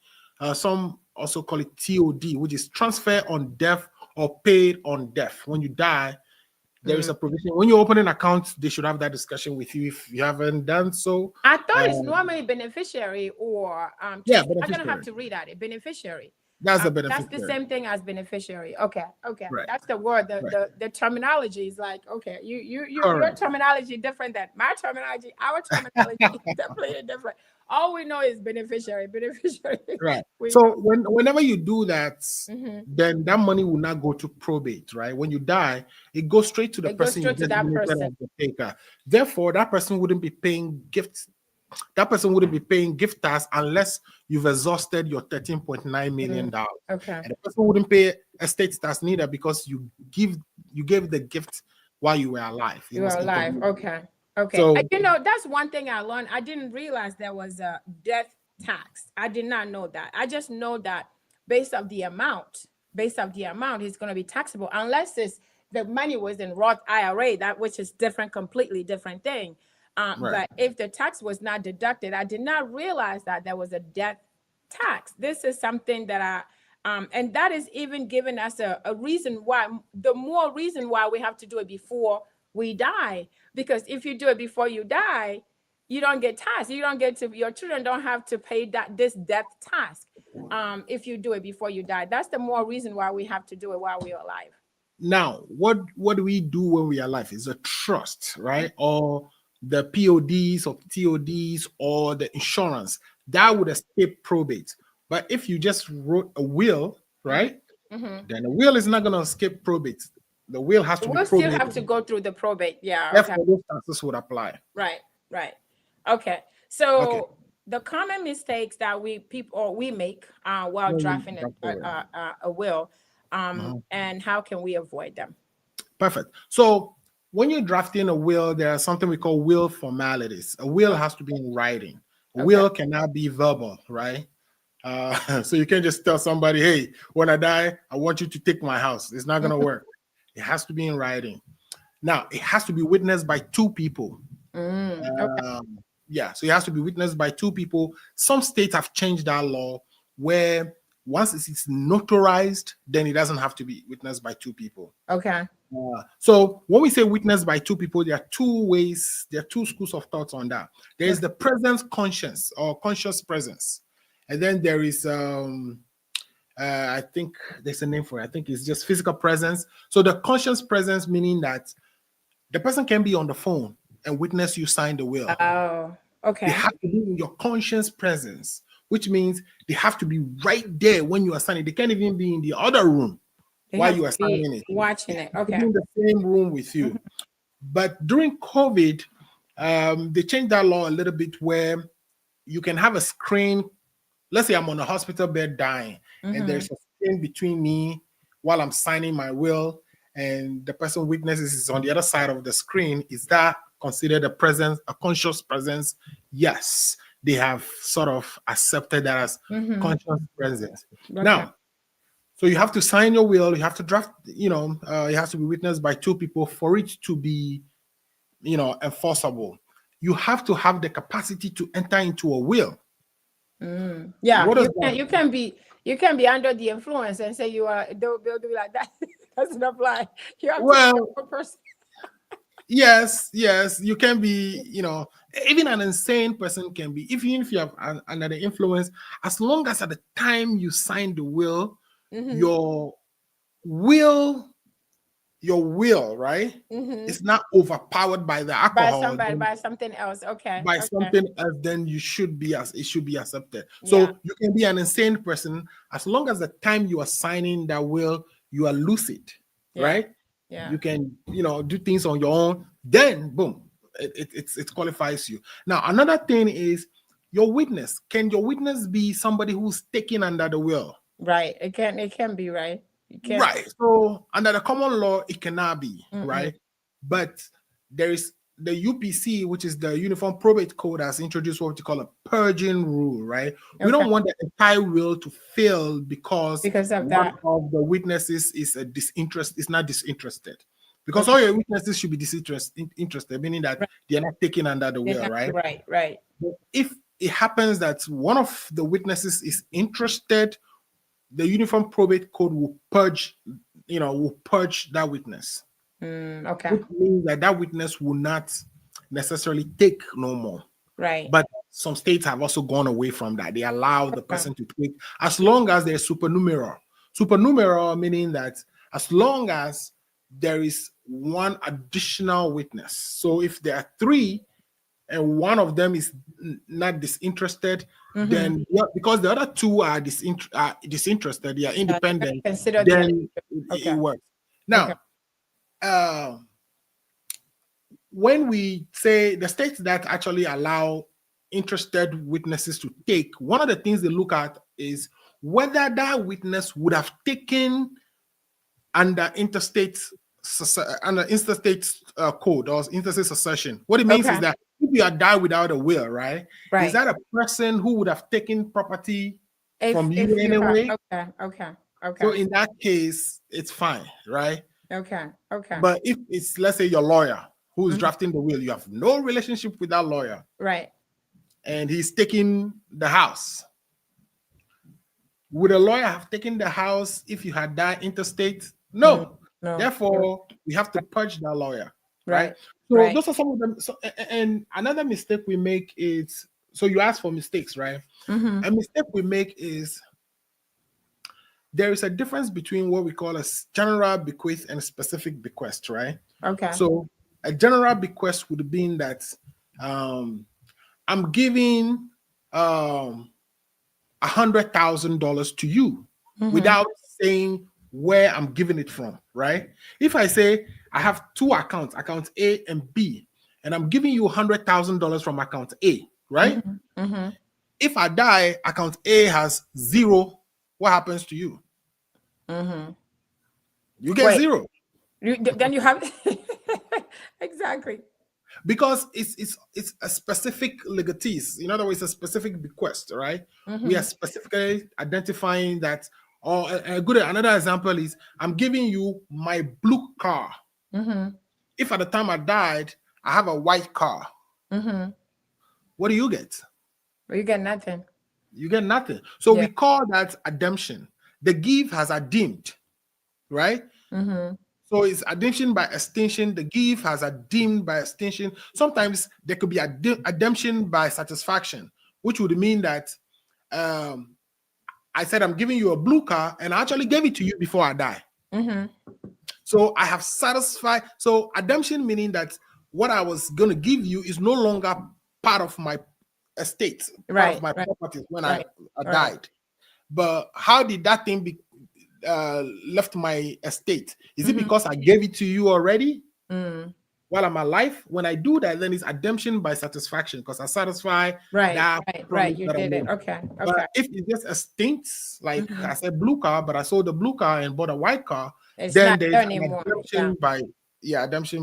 Some also call it TOD, which is transfer on death or paid on death. When you die, there is a provision. When you open an account, they should have that discussion with you if you haven't done so. I thought it's normally beneficiary or beneficiary. I'm gonna have to read at it. Beneficiary. That's the beneficiary. That's the same thing as beneficiary. Okay. Right. That's the word. The terminology is like, okay, your terminology different than my terminology. Our terminology is definitely different. All we know is beneficiary. Right. So whenever you do that, then that money will not go to probate, right? When you die, it goes straight to the person. Goes straight to that person. Therefore, that person wouldn't be paying gifts. That person wouldn't be paying gift tax unless you've exhausted your $13.9 million. Okay. And the person wouldn't pay estate tax neither because you gave the gift while you were alive. You were alive. Okay. So, that's one thing I learned. I didn't realize there was a death tax. I did not know that. I just know that based off the amount, it's going to be taxable unless the money was in Roth IRA, which is completely different thing. But if the tax was not deducted, I did not realize that there was a death tax. This is something that and that is even giving us a reason why, the more reason why we have to do it before we die. Because if you do it before you die, you don't get taxed. Your children don't have to pay this death tax. If you do it before you die, that's the more reason why we have to do it while we're alive. Now, what do we do when we are alive? Is a trust, right? Or the PODs or TODs or the insurance that would escape probate. But if you just wrote a will, right, then the will is not going to escape probate. The will has to be still have to go through the probate. Yeah. Therefore, those taxes would apply. Right. Okay. So the common mistakes that we make while drafting a will, and how can we avoid them? Perfect. So when you're drafting a will, there are something we call will formalities. A will has to be in writing. A will cannot be verbal, right? So you can't just tell somebody, hey, when I die, I want you to take my house. It's not going to work. It has to be in writing. Now, it has to be witnessed by two people. So it has to be witnessed by two people. Some states have changed that law where once it's notarized, then it doesn't have to be witnessed by two people. Okay. So when we say witnessed by two people, there are two ways, there are two schools of thoughts on that. There is the presence conscious or conscious presence. And then there is, I think there's a name for it. I think it's just physical presence. So the conscious presence, meaning that the person can be on the phone and witness you sign the will. Oh, okay. They have to be in your conscious presence, which means they have to be right there when you are signing. They can't even be in the other room while you are signing it. Watching it. Okay. In the same room with you. But during COVID, they changed that law a little bit where you can have a screen. Let's say I'm on a hospital bed dying, and there's a screen between me while I'm signing my will, and the person witnesses is on the other side of the screen. Is that considered a conscious presence? Yes, they have sort of accepted that as conscious presence. Okay. Now, so you have to sign your will, you have to draft, it has to be witnessed by two people for it to be, enforceable. You have to have the capacity to enter into a will. Yeah, you can be under the influence and say they'll do like that. Doesn't apply. You have to be a person. Yes, you can be, even an insane person can be, even if you have under the influence, as long as at the time you sign the will, your will, right? It's not overpowered by the alcohol. By something else. Okay. By something else, then it should be accepted. So you can be an insane person as long as the time you are signing that will, you are lucid, right? Yeah. You can, do things on your own. Then, boom, it qualifies you. Now, another thing is your witness. Can your witness be somebody who's taken under the will? Right. It can be, right. It can Right. So under the common law, it cannot be, Mm-mm. right? But there is the UPC, which is the Uniform Probate Code, has introduced what we call a purging rule, right? We don't want the entire will to fail because of one that. of the witnesses is not disinterested. Because all your witnesses should be interested, meaning that they're not taken under the will, right? Right. But if it happens that one of the witnesses is interested, the Uniform Probate Code will purge that witness. Okay. Which means that witness will not necessarily take no more. Right. But some states have also gone away from that. They allow the person to take as long as they're supernumerary. Supernumerary meaning that as long as there is one additional witness. So if there are three and one of them is not disinterested, then because the other two are disinterested, they are independent, then it works. Now, when we say the states that actually allow interested witnesses to take, one of the things they look at is whether that witness would have taken under interstate code or interstate succession. What it means is that if you had died without a will, right? Is that a person who would have taken property from you anyway? Okay. So in that case, it's fine, right? Okay. But if it's, let's say, your lawyer who is drafting the will, you have no relationship with that lawyer, right? And he's taking the house. Would a lawyer have taken the house if you had died interstate? No. Therefore, we have to purge that lawyer, right? So those are some of them. So, and another mistake we make is, so you ask for mistakes, right? A mistake we make is there is a difference between what we call a general bequest and a specific bequest, right? Okay. So a general bequest would be that I'm giving $100,000 to you without saying where I'm giving it from, right? If I say I have two accounts, account A and B, and I'm giving you $100,000 from account A, right? If I die, account A has zero. What happens to you? You get zero. Then you have exactly. Because it's a specific legatees. In other words, a specific bequest, right? We are specifically identifying that. Or another example is I'm giving you my blue car. If at the time I died, I have a white car. What do you get? Well, you get nothing. You get nothing. So we call that ademption. The gift has adempt, right? So it's ademption by extinction. The gift has adempt by extinction. Sometimes there could be ademption by satisfaction, which would mean that I said I'm giving you a blue car, and I actually gave it to you before I die. So I have satisfied. So ademption meaning that what I was going to give you is no longer part of my estate, part of my properties when I died. But how did that thing be left my estate? Is it because I gave it to you already while I'm alive? When I do that, then it's ademption by satisfaction because I satisfy that. You did it. Okay. But if it's just extinct, like I said, blue car, but I sold the blue car and bought a white car, it's then not there's there an anymore. ademption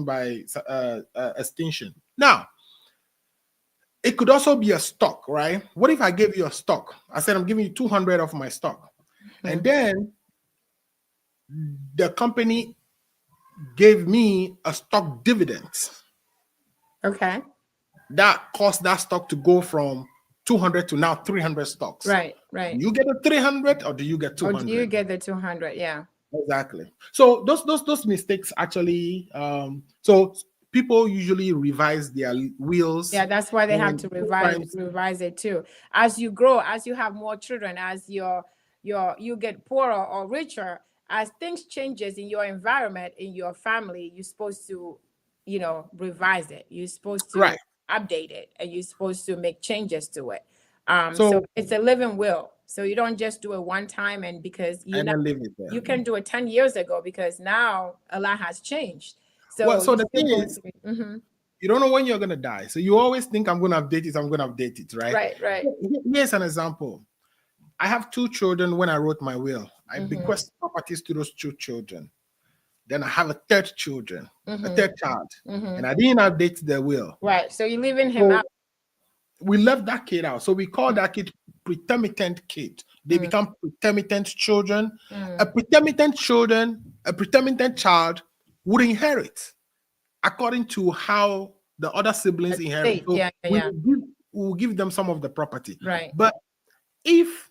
by extinction. Now, it could also be a stock, right? What if I gave you a stock? I said I'm giving you 200 of my stock, and then the company gave me a stock dividend. Okay. That caused that stock to go from 200 to now 300 stocks. Right. You get the 300 or do you get 200? Or do you get the 200? Yeah. Exactly. So those mistakes actually, so people usually revise their wills. Yeah, that's why they have to revise it too. As you grow, as you have more children, as you get poorer or richer, as things changes in your environment, in your family, you're supposed to, revise it. You're supposed to update it, and you're supposed to make changes to it. So it's a living will. So you don't just do it one time, and because you can do it 10 years ago because now a lot has changed. So the thing is, You don't know when you're gonna die, so you always think I'm gonna update it. I'm gonna update it, right? Right. Here's an example. I have 2 children. When I wrote my will, I bequest properties to those 2 children. Then I have a third child, and I didn't update the will. Right. So you're leaving him So out. we left that kid out. So we call that kid pretermittent kid. They become pretermittent children. A pretermittent child would inherit according to how the other siblings inherit. So Yeah. we'll give them some of the property. Right. But if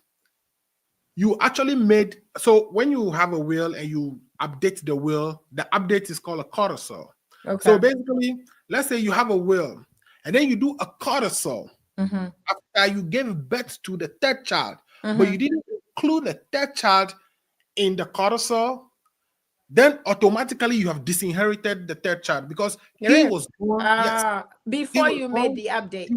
you actually made, so when you have a will and you update the will, the update is called a codicil. Okay. So basically, let's say you have a will and then you do a codicil after you gave birth to the third child, but you didn't include the third child in the codicil, then automatically you have disinherited the third child because he was born. Before he was you born, made the update.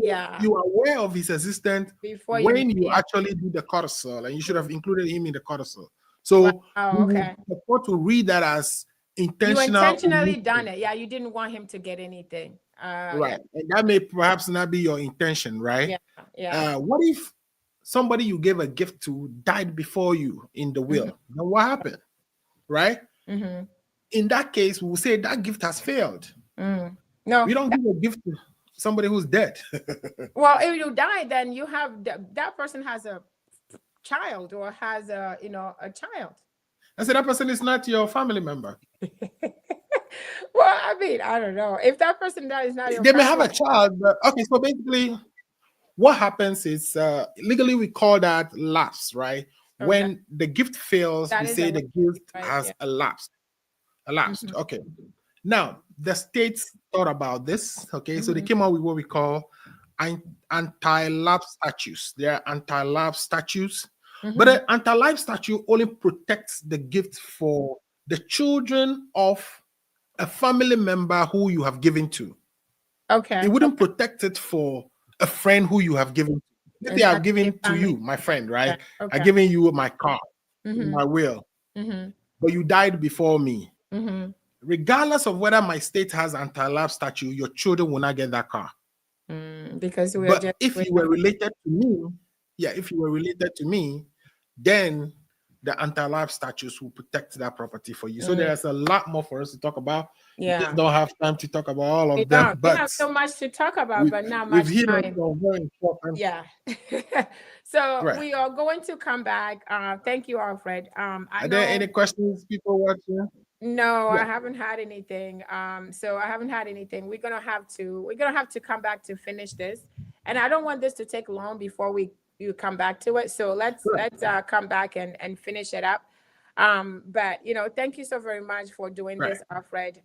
You are aware of his existence Before when you actually do the codicil, and you should have included him in the codicil. So okay. we support to read that as intentional. You intentionally done it. Yeah, you didn't want him to get anything. Right. And that may perhaps not be your intention, right? Yeah. What if somebody you gave a gift to died before you in the will? Then what happened? Right? In that case, we'll say that gift has failed. No, we don't give a gift to somebody who's dead. Well, if you die, then you have that person has a child or has a child. I said that person is not your family member. Well, I mean, I don't know. If that person dies, not your they may family. have a child, but okay. So basically, what happens is legally we call that lapse, right? Okay. When the gift fails, we say the gift has elapsed. Okay. Now the states thought about this. Okay, so they came out with what we call anti-lapse statutes. They are anti-lapse statutes, but an anti-lapse statute only protects the gift for the children of a family member who you have given to. Okay. It wouldn't protect it for a friend who you have given. If they have given to you, my friend, right? Okay. I've given you my car, my will, but you died before me. Regardless of whether my state has anti-lapse statute, your children will not get that car. Because if you were related to me, if you were related to me, then the anti-lapse statutes will protect that property for you. So there's a lot more for us to talk about. Yeah. We just don't have time to talk about all of them. But we have so much to talk about, but not much time. Very important. Yeah. So we are going to come back. Thank you, Alfred. Are there any questions, people watching? No, I haven't had anything. So I haven't had anything. We're gonna have to come back to finish this, and I don't want this to take long before you come back to it. So let's come back and finish it up. But thank you so very much for doing this, Alfred.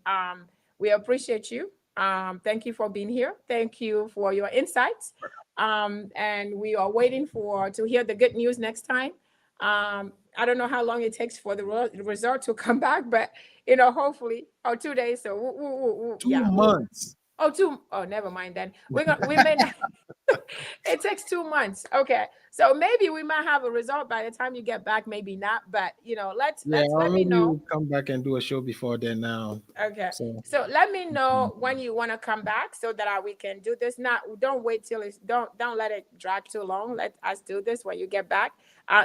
We appreciate you. Thank you for being here. Thank you for your insights. And we are waiting to hear the good news next time. I don't know how long it takes for the result to come back, but hopefully, 2 days. So 2 months. Oh, never mind then. We may not. It takes 2 months. Okay, so maybe we might have a result by the time you get back. Maybe not, but let me know. We'll come back and do a show before then. Now. Okay. So let me know when you want to come back so that we can do this. Not don't wait till don't let it drag too long. Let us do this when you get back.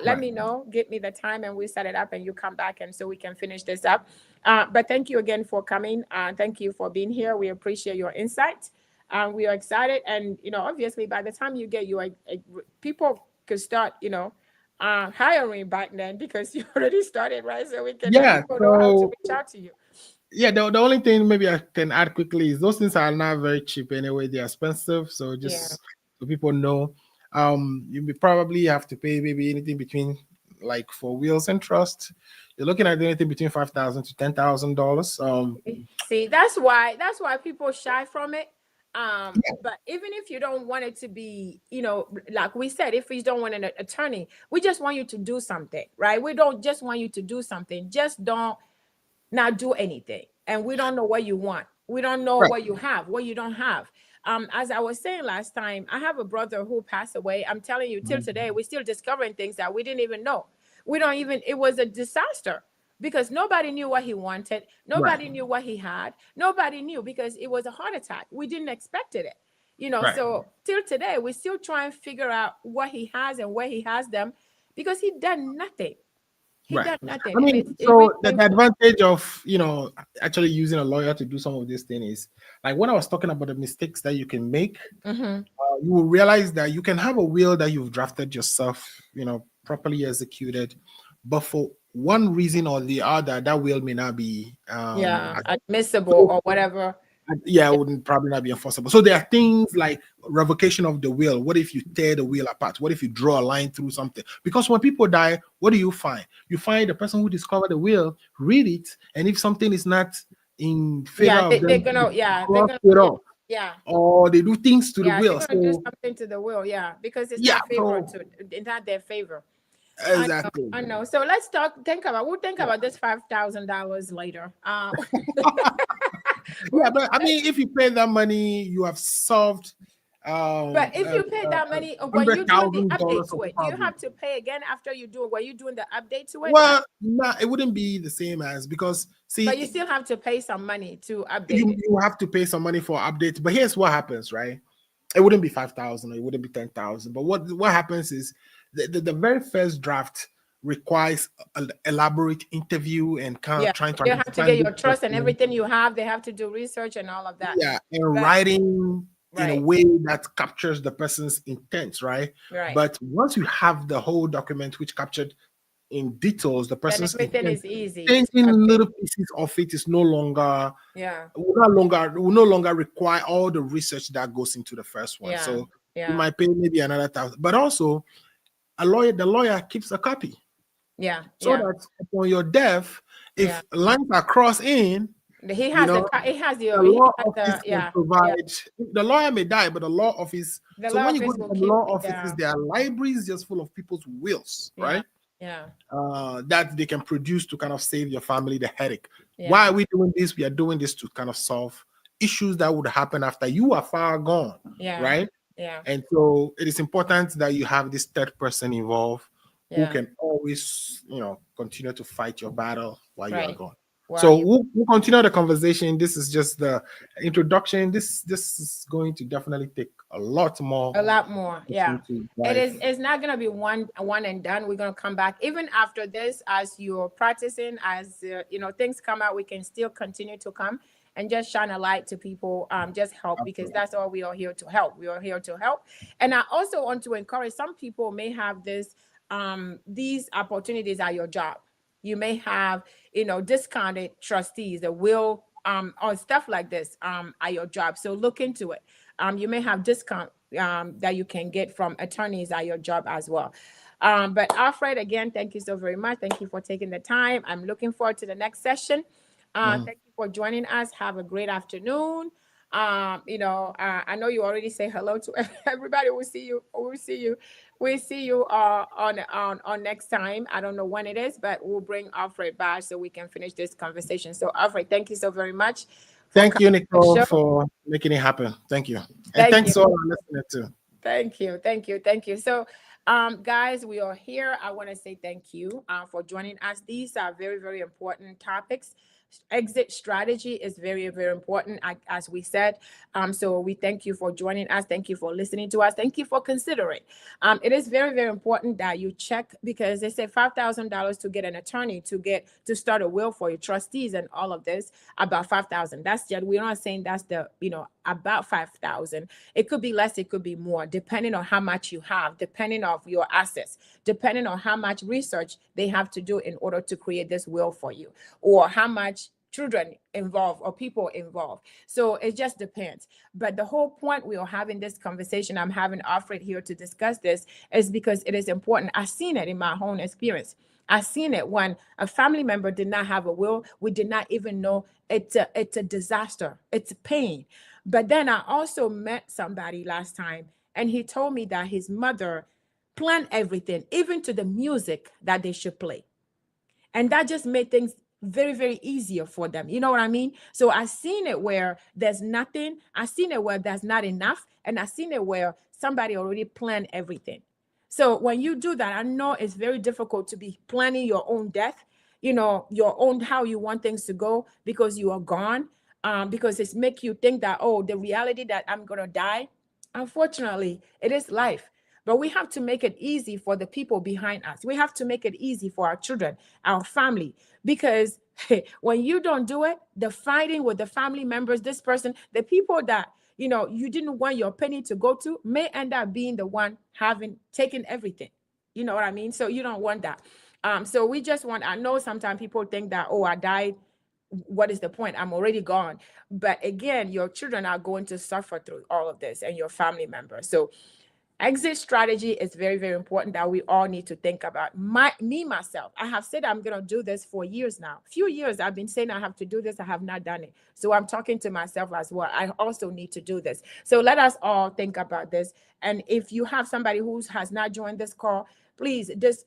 Let me know. Give me the time and we set it up and you come back and so we can finish this up. But thank you again for coming. Thank you for being here. We appreciate your insights. We are excited, and obviously, by the time you get people could start, hiring back then because you already started, right? So we can know how to reach out to you. Yeah, the only thing maybe I can add quickly is those things are not very cheap anyway. They're expensive, so just so people know, you may probably have to pay maybe anything between, like for wills and trust, you're looking at anything between $5,000 to $10,000. See, that's why people shy from it. But even if you don't want it to be, like we said, if you don't want an attorney, we just want you to do something, right? We don't just want you to do something. Just don't not do anything. And we don't know what you want. We don't know what you have, what you don't have. As I was saying last time, I have a brother who passed away. I'm telling you, till today, we're still discovering things that we didn't even know. It was a disaster. because nobody knew what he wanted. Nobody Right. knew what he had. Nobody knew because it was a heart attack. We didn't expect it. Right. So till today, we still try and figure out what he has and where he has them because he done nothing. He Right. done nothing. I And mean, it's really so the painful. advantage of actually using a lawyer to do some of these things is like when I was talking about the mistakes that you can make, Mhm. you will realize that you can have a will that you've drafted yourself, properly executed, but for one reason or the other, that will may not be Yeah, admissible so or whatever. yeah, it wouldn't probably not be enforceable. So there are things like revocation of the will. What if you tear the will apart? What if you draw a line through something? Because when people die, what do you find? You find the person who discovered the will, read it, and if something is not in favor Yeah, of they're them, gonna, cross it off, yeah, or they do things to the yeah, they're will. gonna do So something to the will, yeah, because it's yeah, not favor so to, it's not their favor. exactly. I know. So let's we'll think about this $5,000 later. Yeah, but I mean, if you pay that money, you have solved But if you pay that money when you doing the update $100,000 to of it, do you problem. have to pay again after you do it? Were you doing the update to it? Well, no, it wouldn't be the same as because But you see, still have to pay some money to update you, it. you have to pay some money for updates. But here's what happens, right? It wouldn't be 5,000 or it wouldn't be 10,000. But what happens is the very first draft requires an elaborate interview and kind Yeah, of trying to they have to get understand this your trust and person. everything you have. They have to do research and all of that. Yeah, and But writing in a right, way that captures the person's intent, right? right. But once you have the whole document which captured in details the Then person's everything intent, is easy to changing update. little pieces of it is no longer Yeah, will no longer require all the research that goes into the first one. yeah, So you yeah, might pay maybe another 1,000, but also the lawyer keeps a copy yeah, so yeah, that upon your death, yeah. if lines are crossed in, He you has know, he has the he law has office can yeah, yeah. provide. The lawyer may die, but the law office. The So law when you go office to will some keep law it. offices, Yeah, there are libraries just full of people's wills, yeah, right? yeah, That they can produce to kind of save your family the headache. yeah. Why are we doing this? We are doing this to kind of solve issues that would happen after you are far gone, Yeah, right? yeah, And so it is important that you have this third person involved who yeah. can always, continue to fight your battle while you are Right. gone. Wow, So you we'll continue the conversation. This is just the introduction. This is going to definitely take a lot more a lot more. Yeah. to It dive. is. It's not gonna be one and done. We're gonna come back even after this, as you're practicing, as things come out. We can still continue to come and just shine a light to people. Just help because that's all we are here to help. We are here to help. And I also want to encourage some people may have this these opportunities at your job. You may have discounted trustees that will or stuff like this at your job. So look into it. You may have discount that you can get from attorneys at your job as well. But Alfred, again, thank you so very much. Thank you for taking the time. I'm looking forward to the next session. Thank you for joining us. Have a great afternoon. I know you already say hello to everybody. We'll see you. We'll see you on next time. I don't know when it is, but we'll bring Alfred back so we can finish this conversation. So Alfred, thank you so very much. Thank you, coming on the Nicole, show. for making it happen. Thank you. And Thank thanks you. all our listeners too. Thank you. So, guys, we are here. I want to say thank you for joining us. These are very, very important topics. Exit strategy is very, very important, as we said. So we thank you for joining us. Thank you for listening to us. Thank you for considering. It is very, very important that you check because they say $5,000 to get an attorney to start a will for your trustees and all of this about 5,000. That's just, we're not saying that's the about 5,000. It could be less, it could be more, depending on how much you have, depending on your assets, depending on how much research they have to do in order to create this will for you, or how much children involved or people involved. So it just depends. But the whole point we are having this conversation, I'm having Alfred here to discuss this, is because it is important. I've seen it in my own experience. I've seen it when a family member did not have a will. We did not even know it's a disaster. It's pain. But then I also met somebody last time, and he told me that his mother planned everything, even to the music that they should play. And that just made things very, very easier for them. You know what I mean? So I've seen it where there's nothing. I've seen it where there's not enough. And I've seen it where somebody already planned everything. So when you do that, I know it's very difficult to be planning your own death. your own, how you want things to go because you are gone, because it's make you think that, oh, the reality that I'm going to die. Unfortunately, it is life. But we have to make it easy for the people behind us. We have to make it easy for our children, our family, because when you don't do it, the fighting with the family members, this person, the people that, you didn't want your penny to go to may end up being the one taken everything. You know what I mean? So you don't want that. So we just want, I know sometimes people think that, oh, I died. What is the point? I'm already gone. But again, your children are going to suffer through all of this and your family members. So exit strategy is very, very important that we all need to think about. Myself, I have said I'm going to do this for years now. Few years I've been saying I have to do this. I have not done it. So I'm talking to myself as well. I also need to do this. So let us all think about this. And if you have somebody who has not joined this call, please, this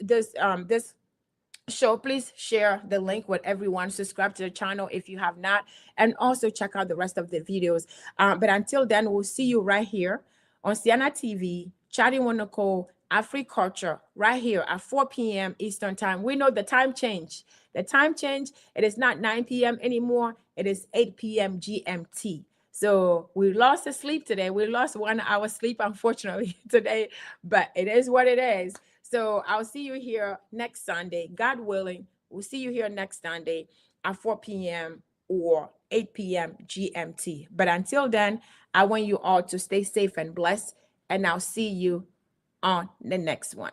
show, please share the link with everyone. Subscribe to the channel if you have not, and also check out the rest of the videos. But until then, we'll see you right here on Siana TV, Chatting with Nicole, Afri-Culture, right here at 4 p.m. Eastern Time. We know the time change. The time change, it is not 9 p.m. anymore. It is 8 p.m. GMT. So we lost the sleep today. We lost 1 hour sleep, unfortunately, today, but it is what it is. So I'll see you here next Sunday, God willing. We'll see you here next Sunday at 4 p.m. or 8 p.m. GMT. But until then, I want you all to stay safe and blessed, and I'll see you on the next one.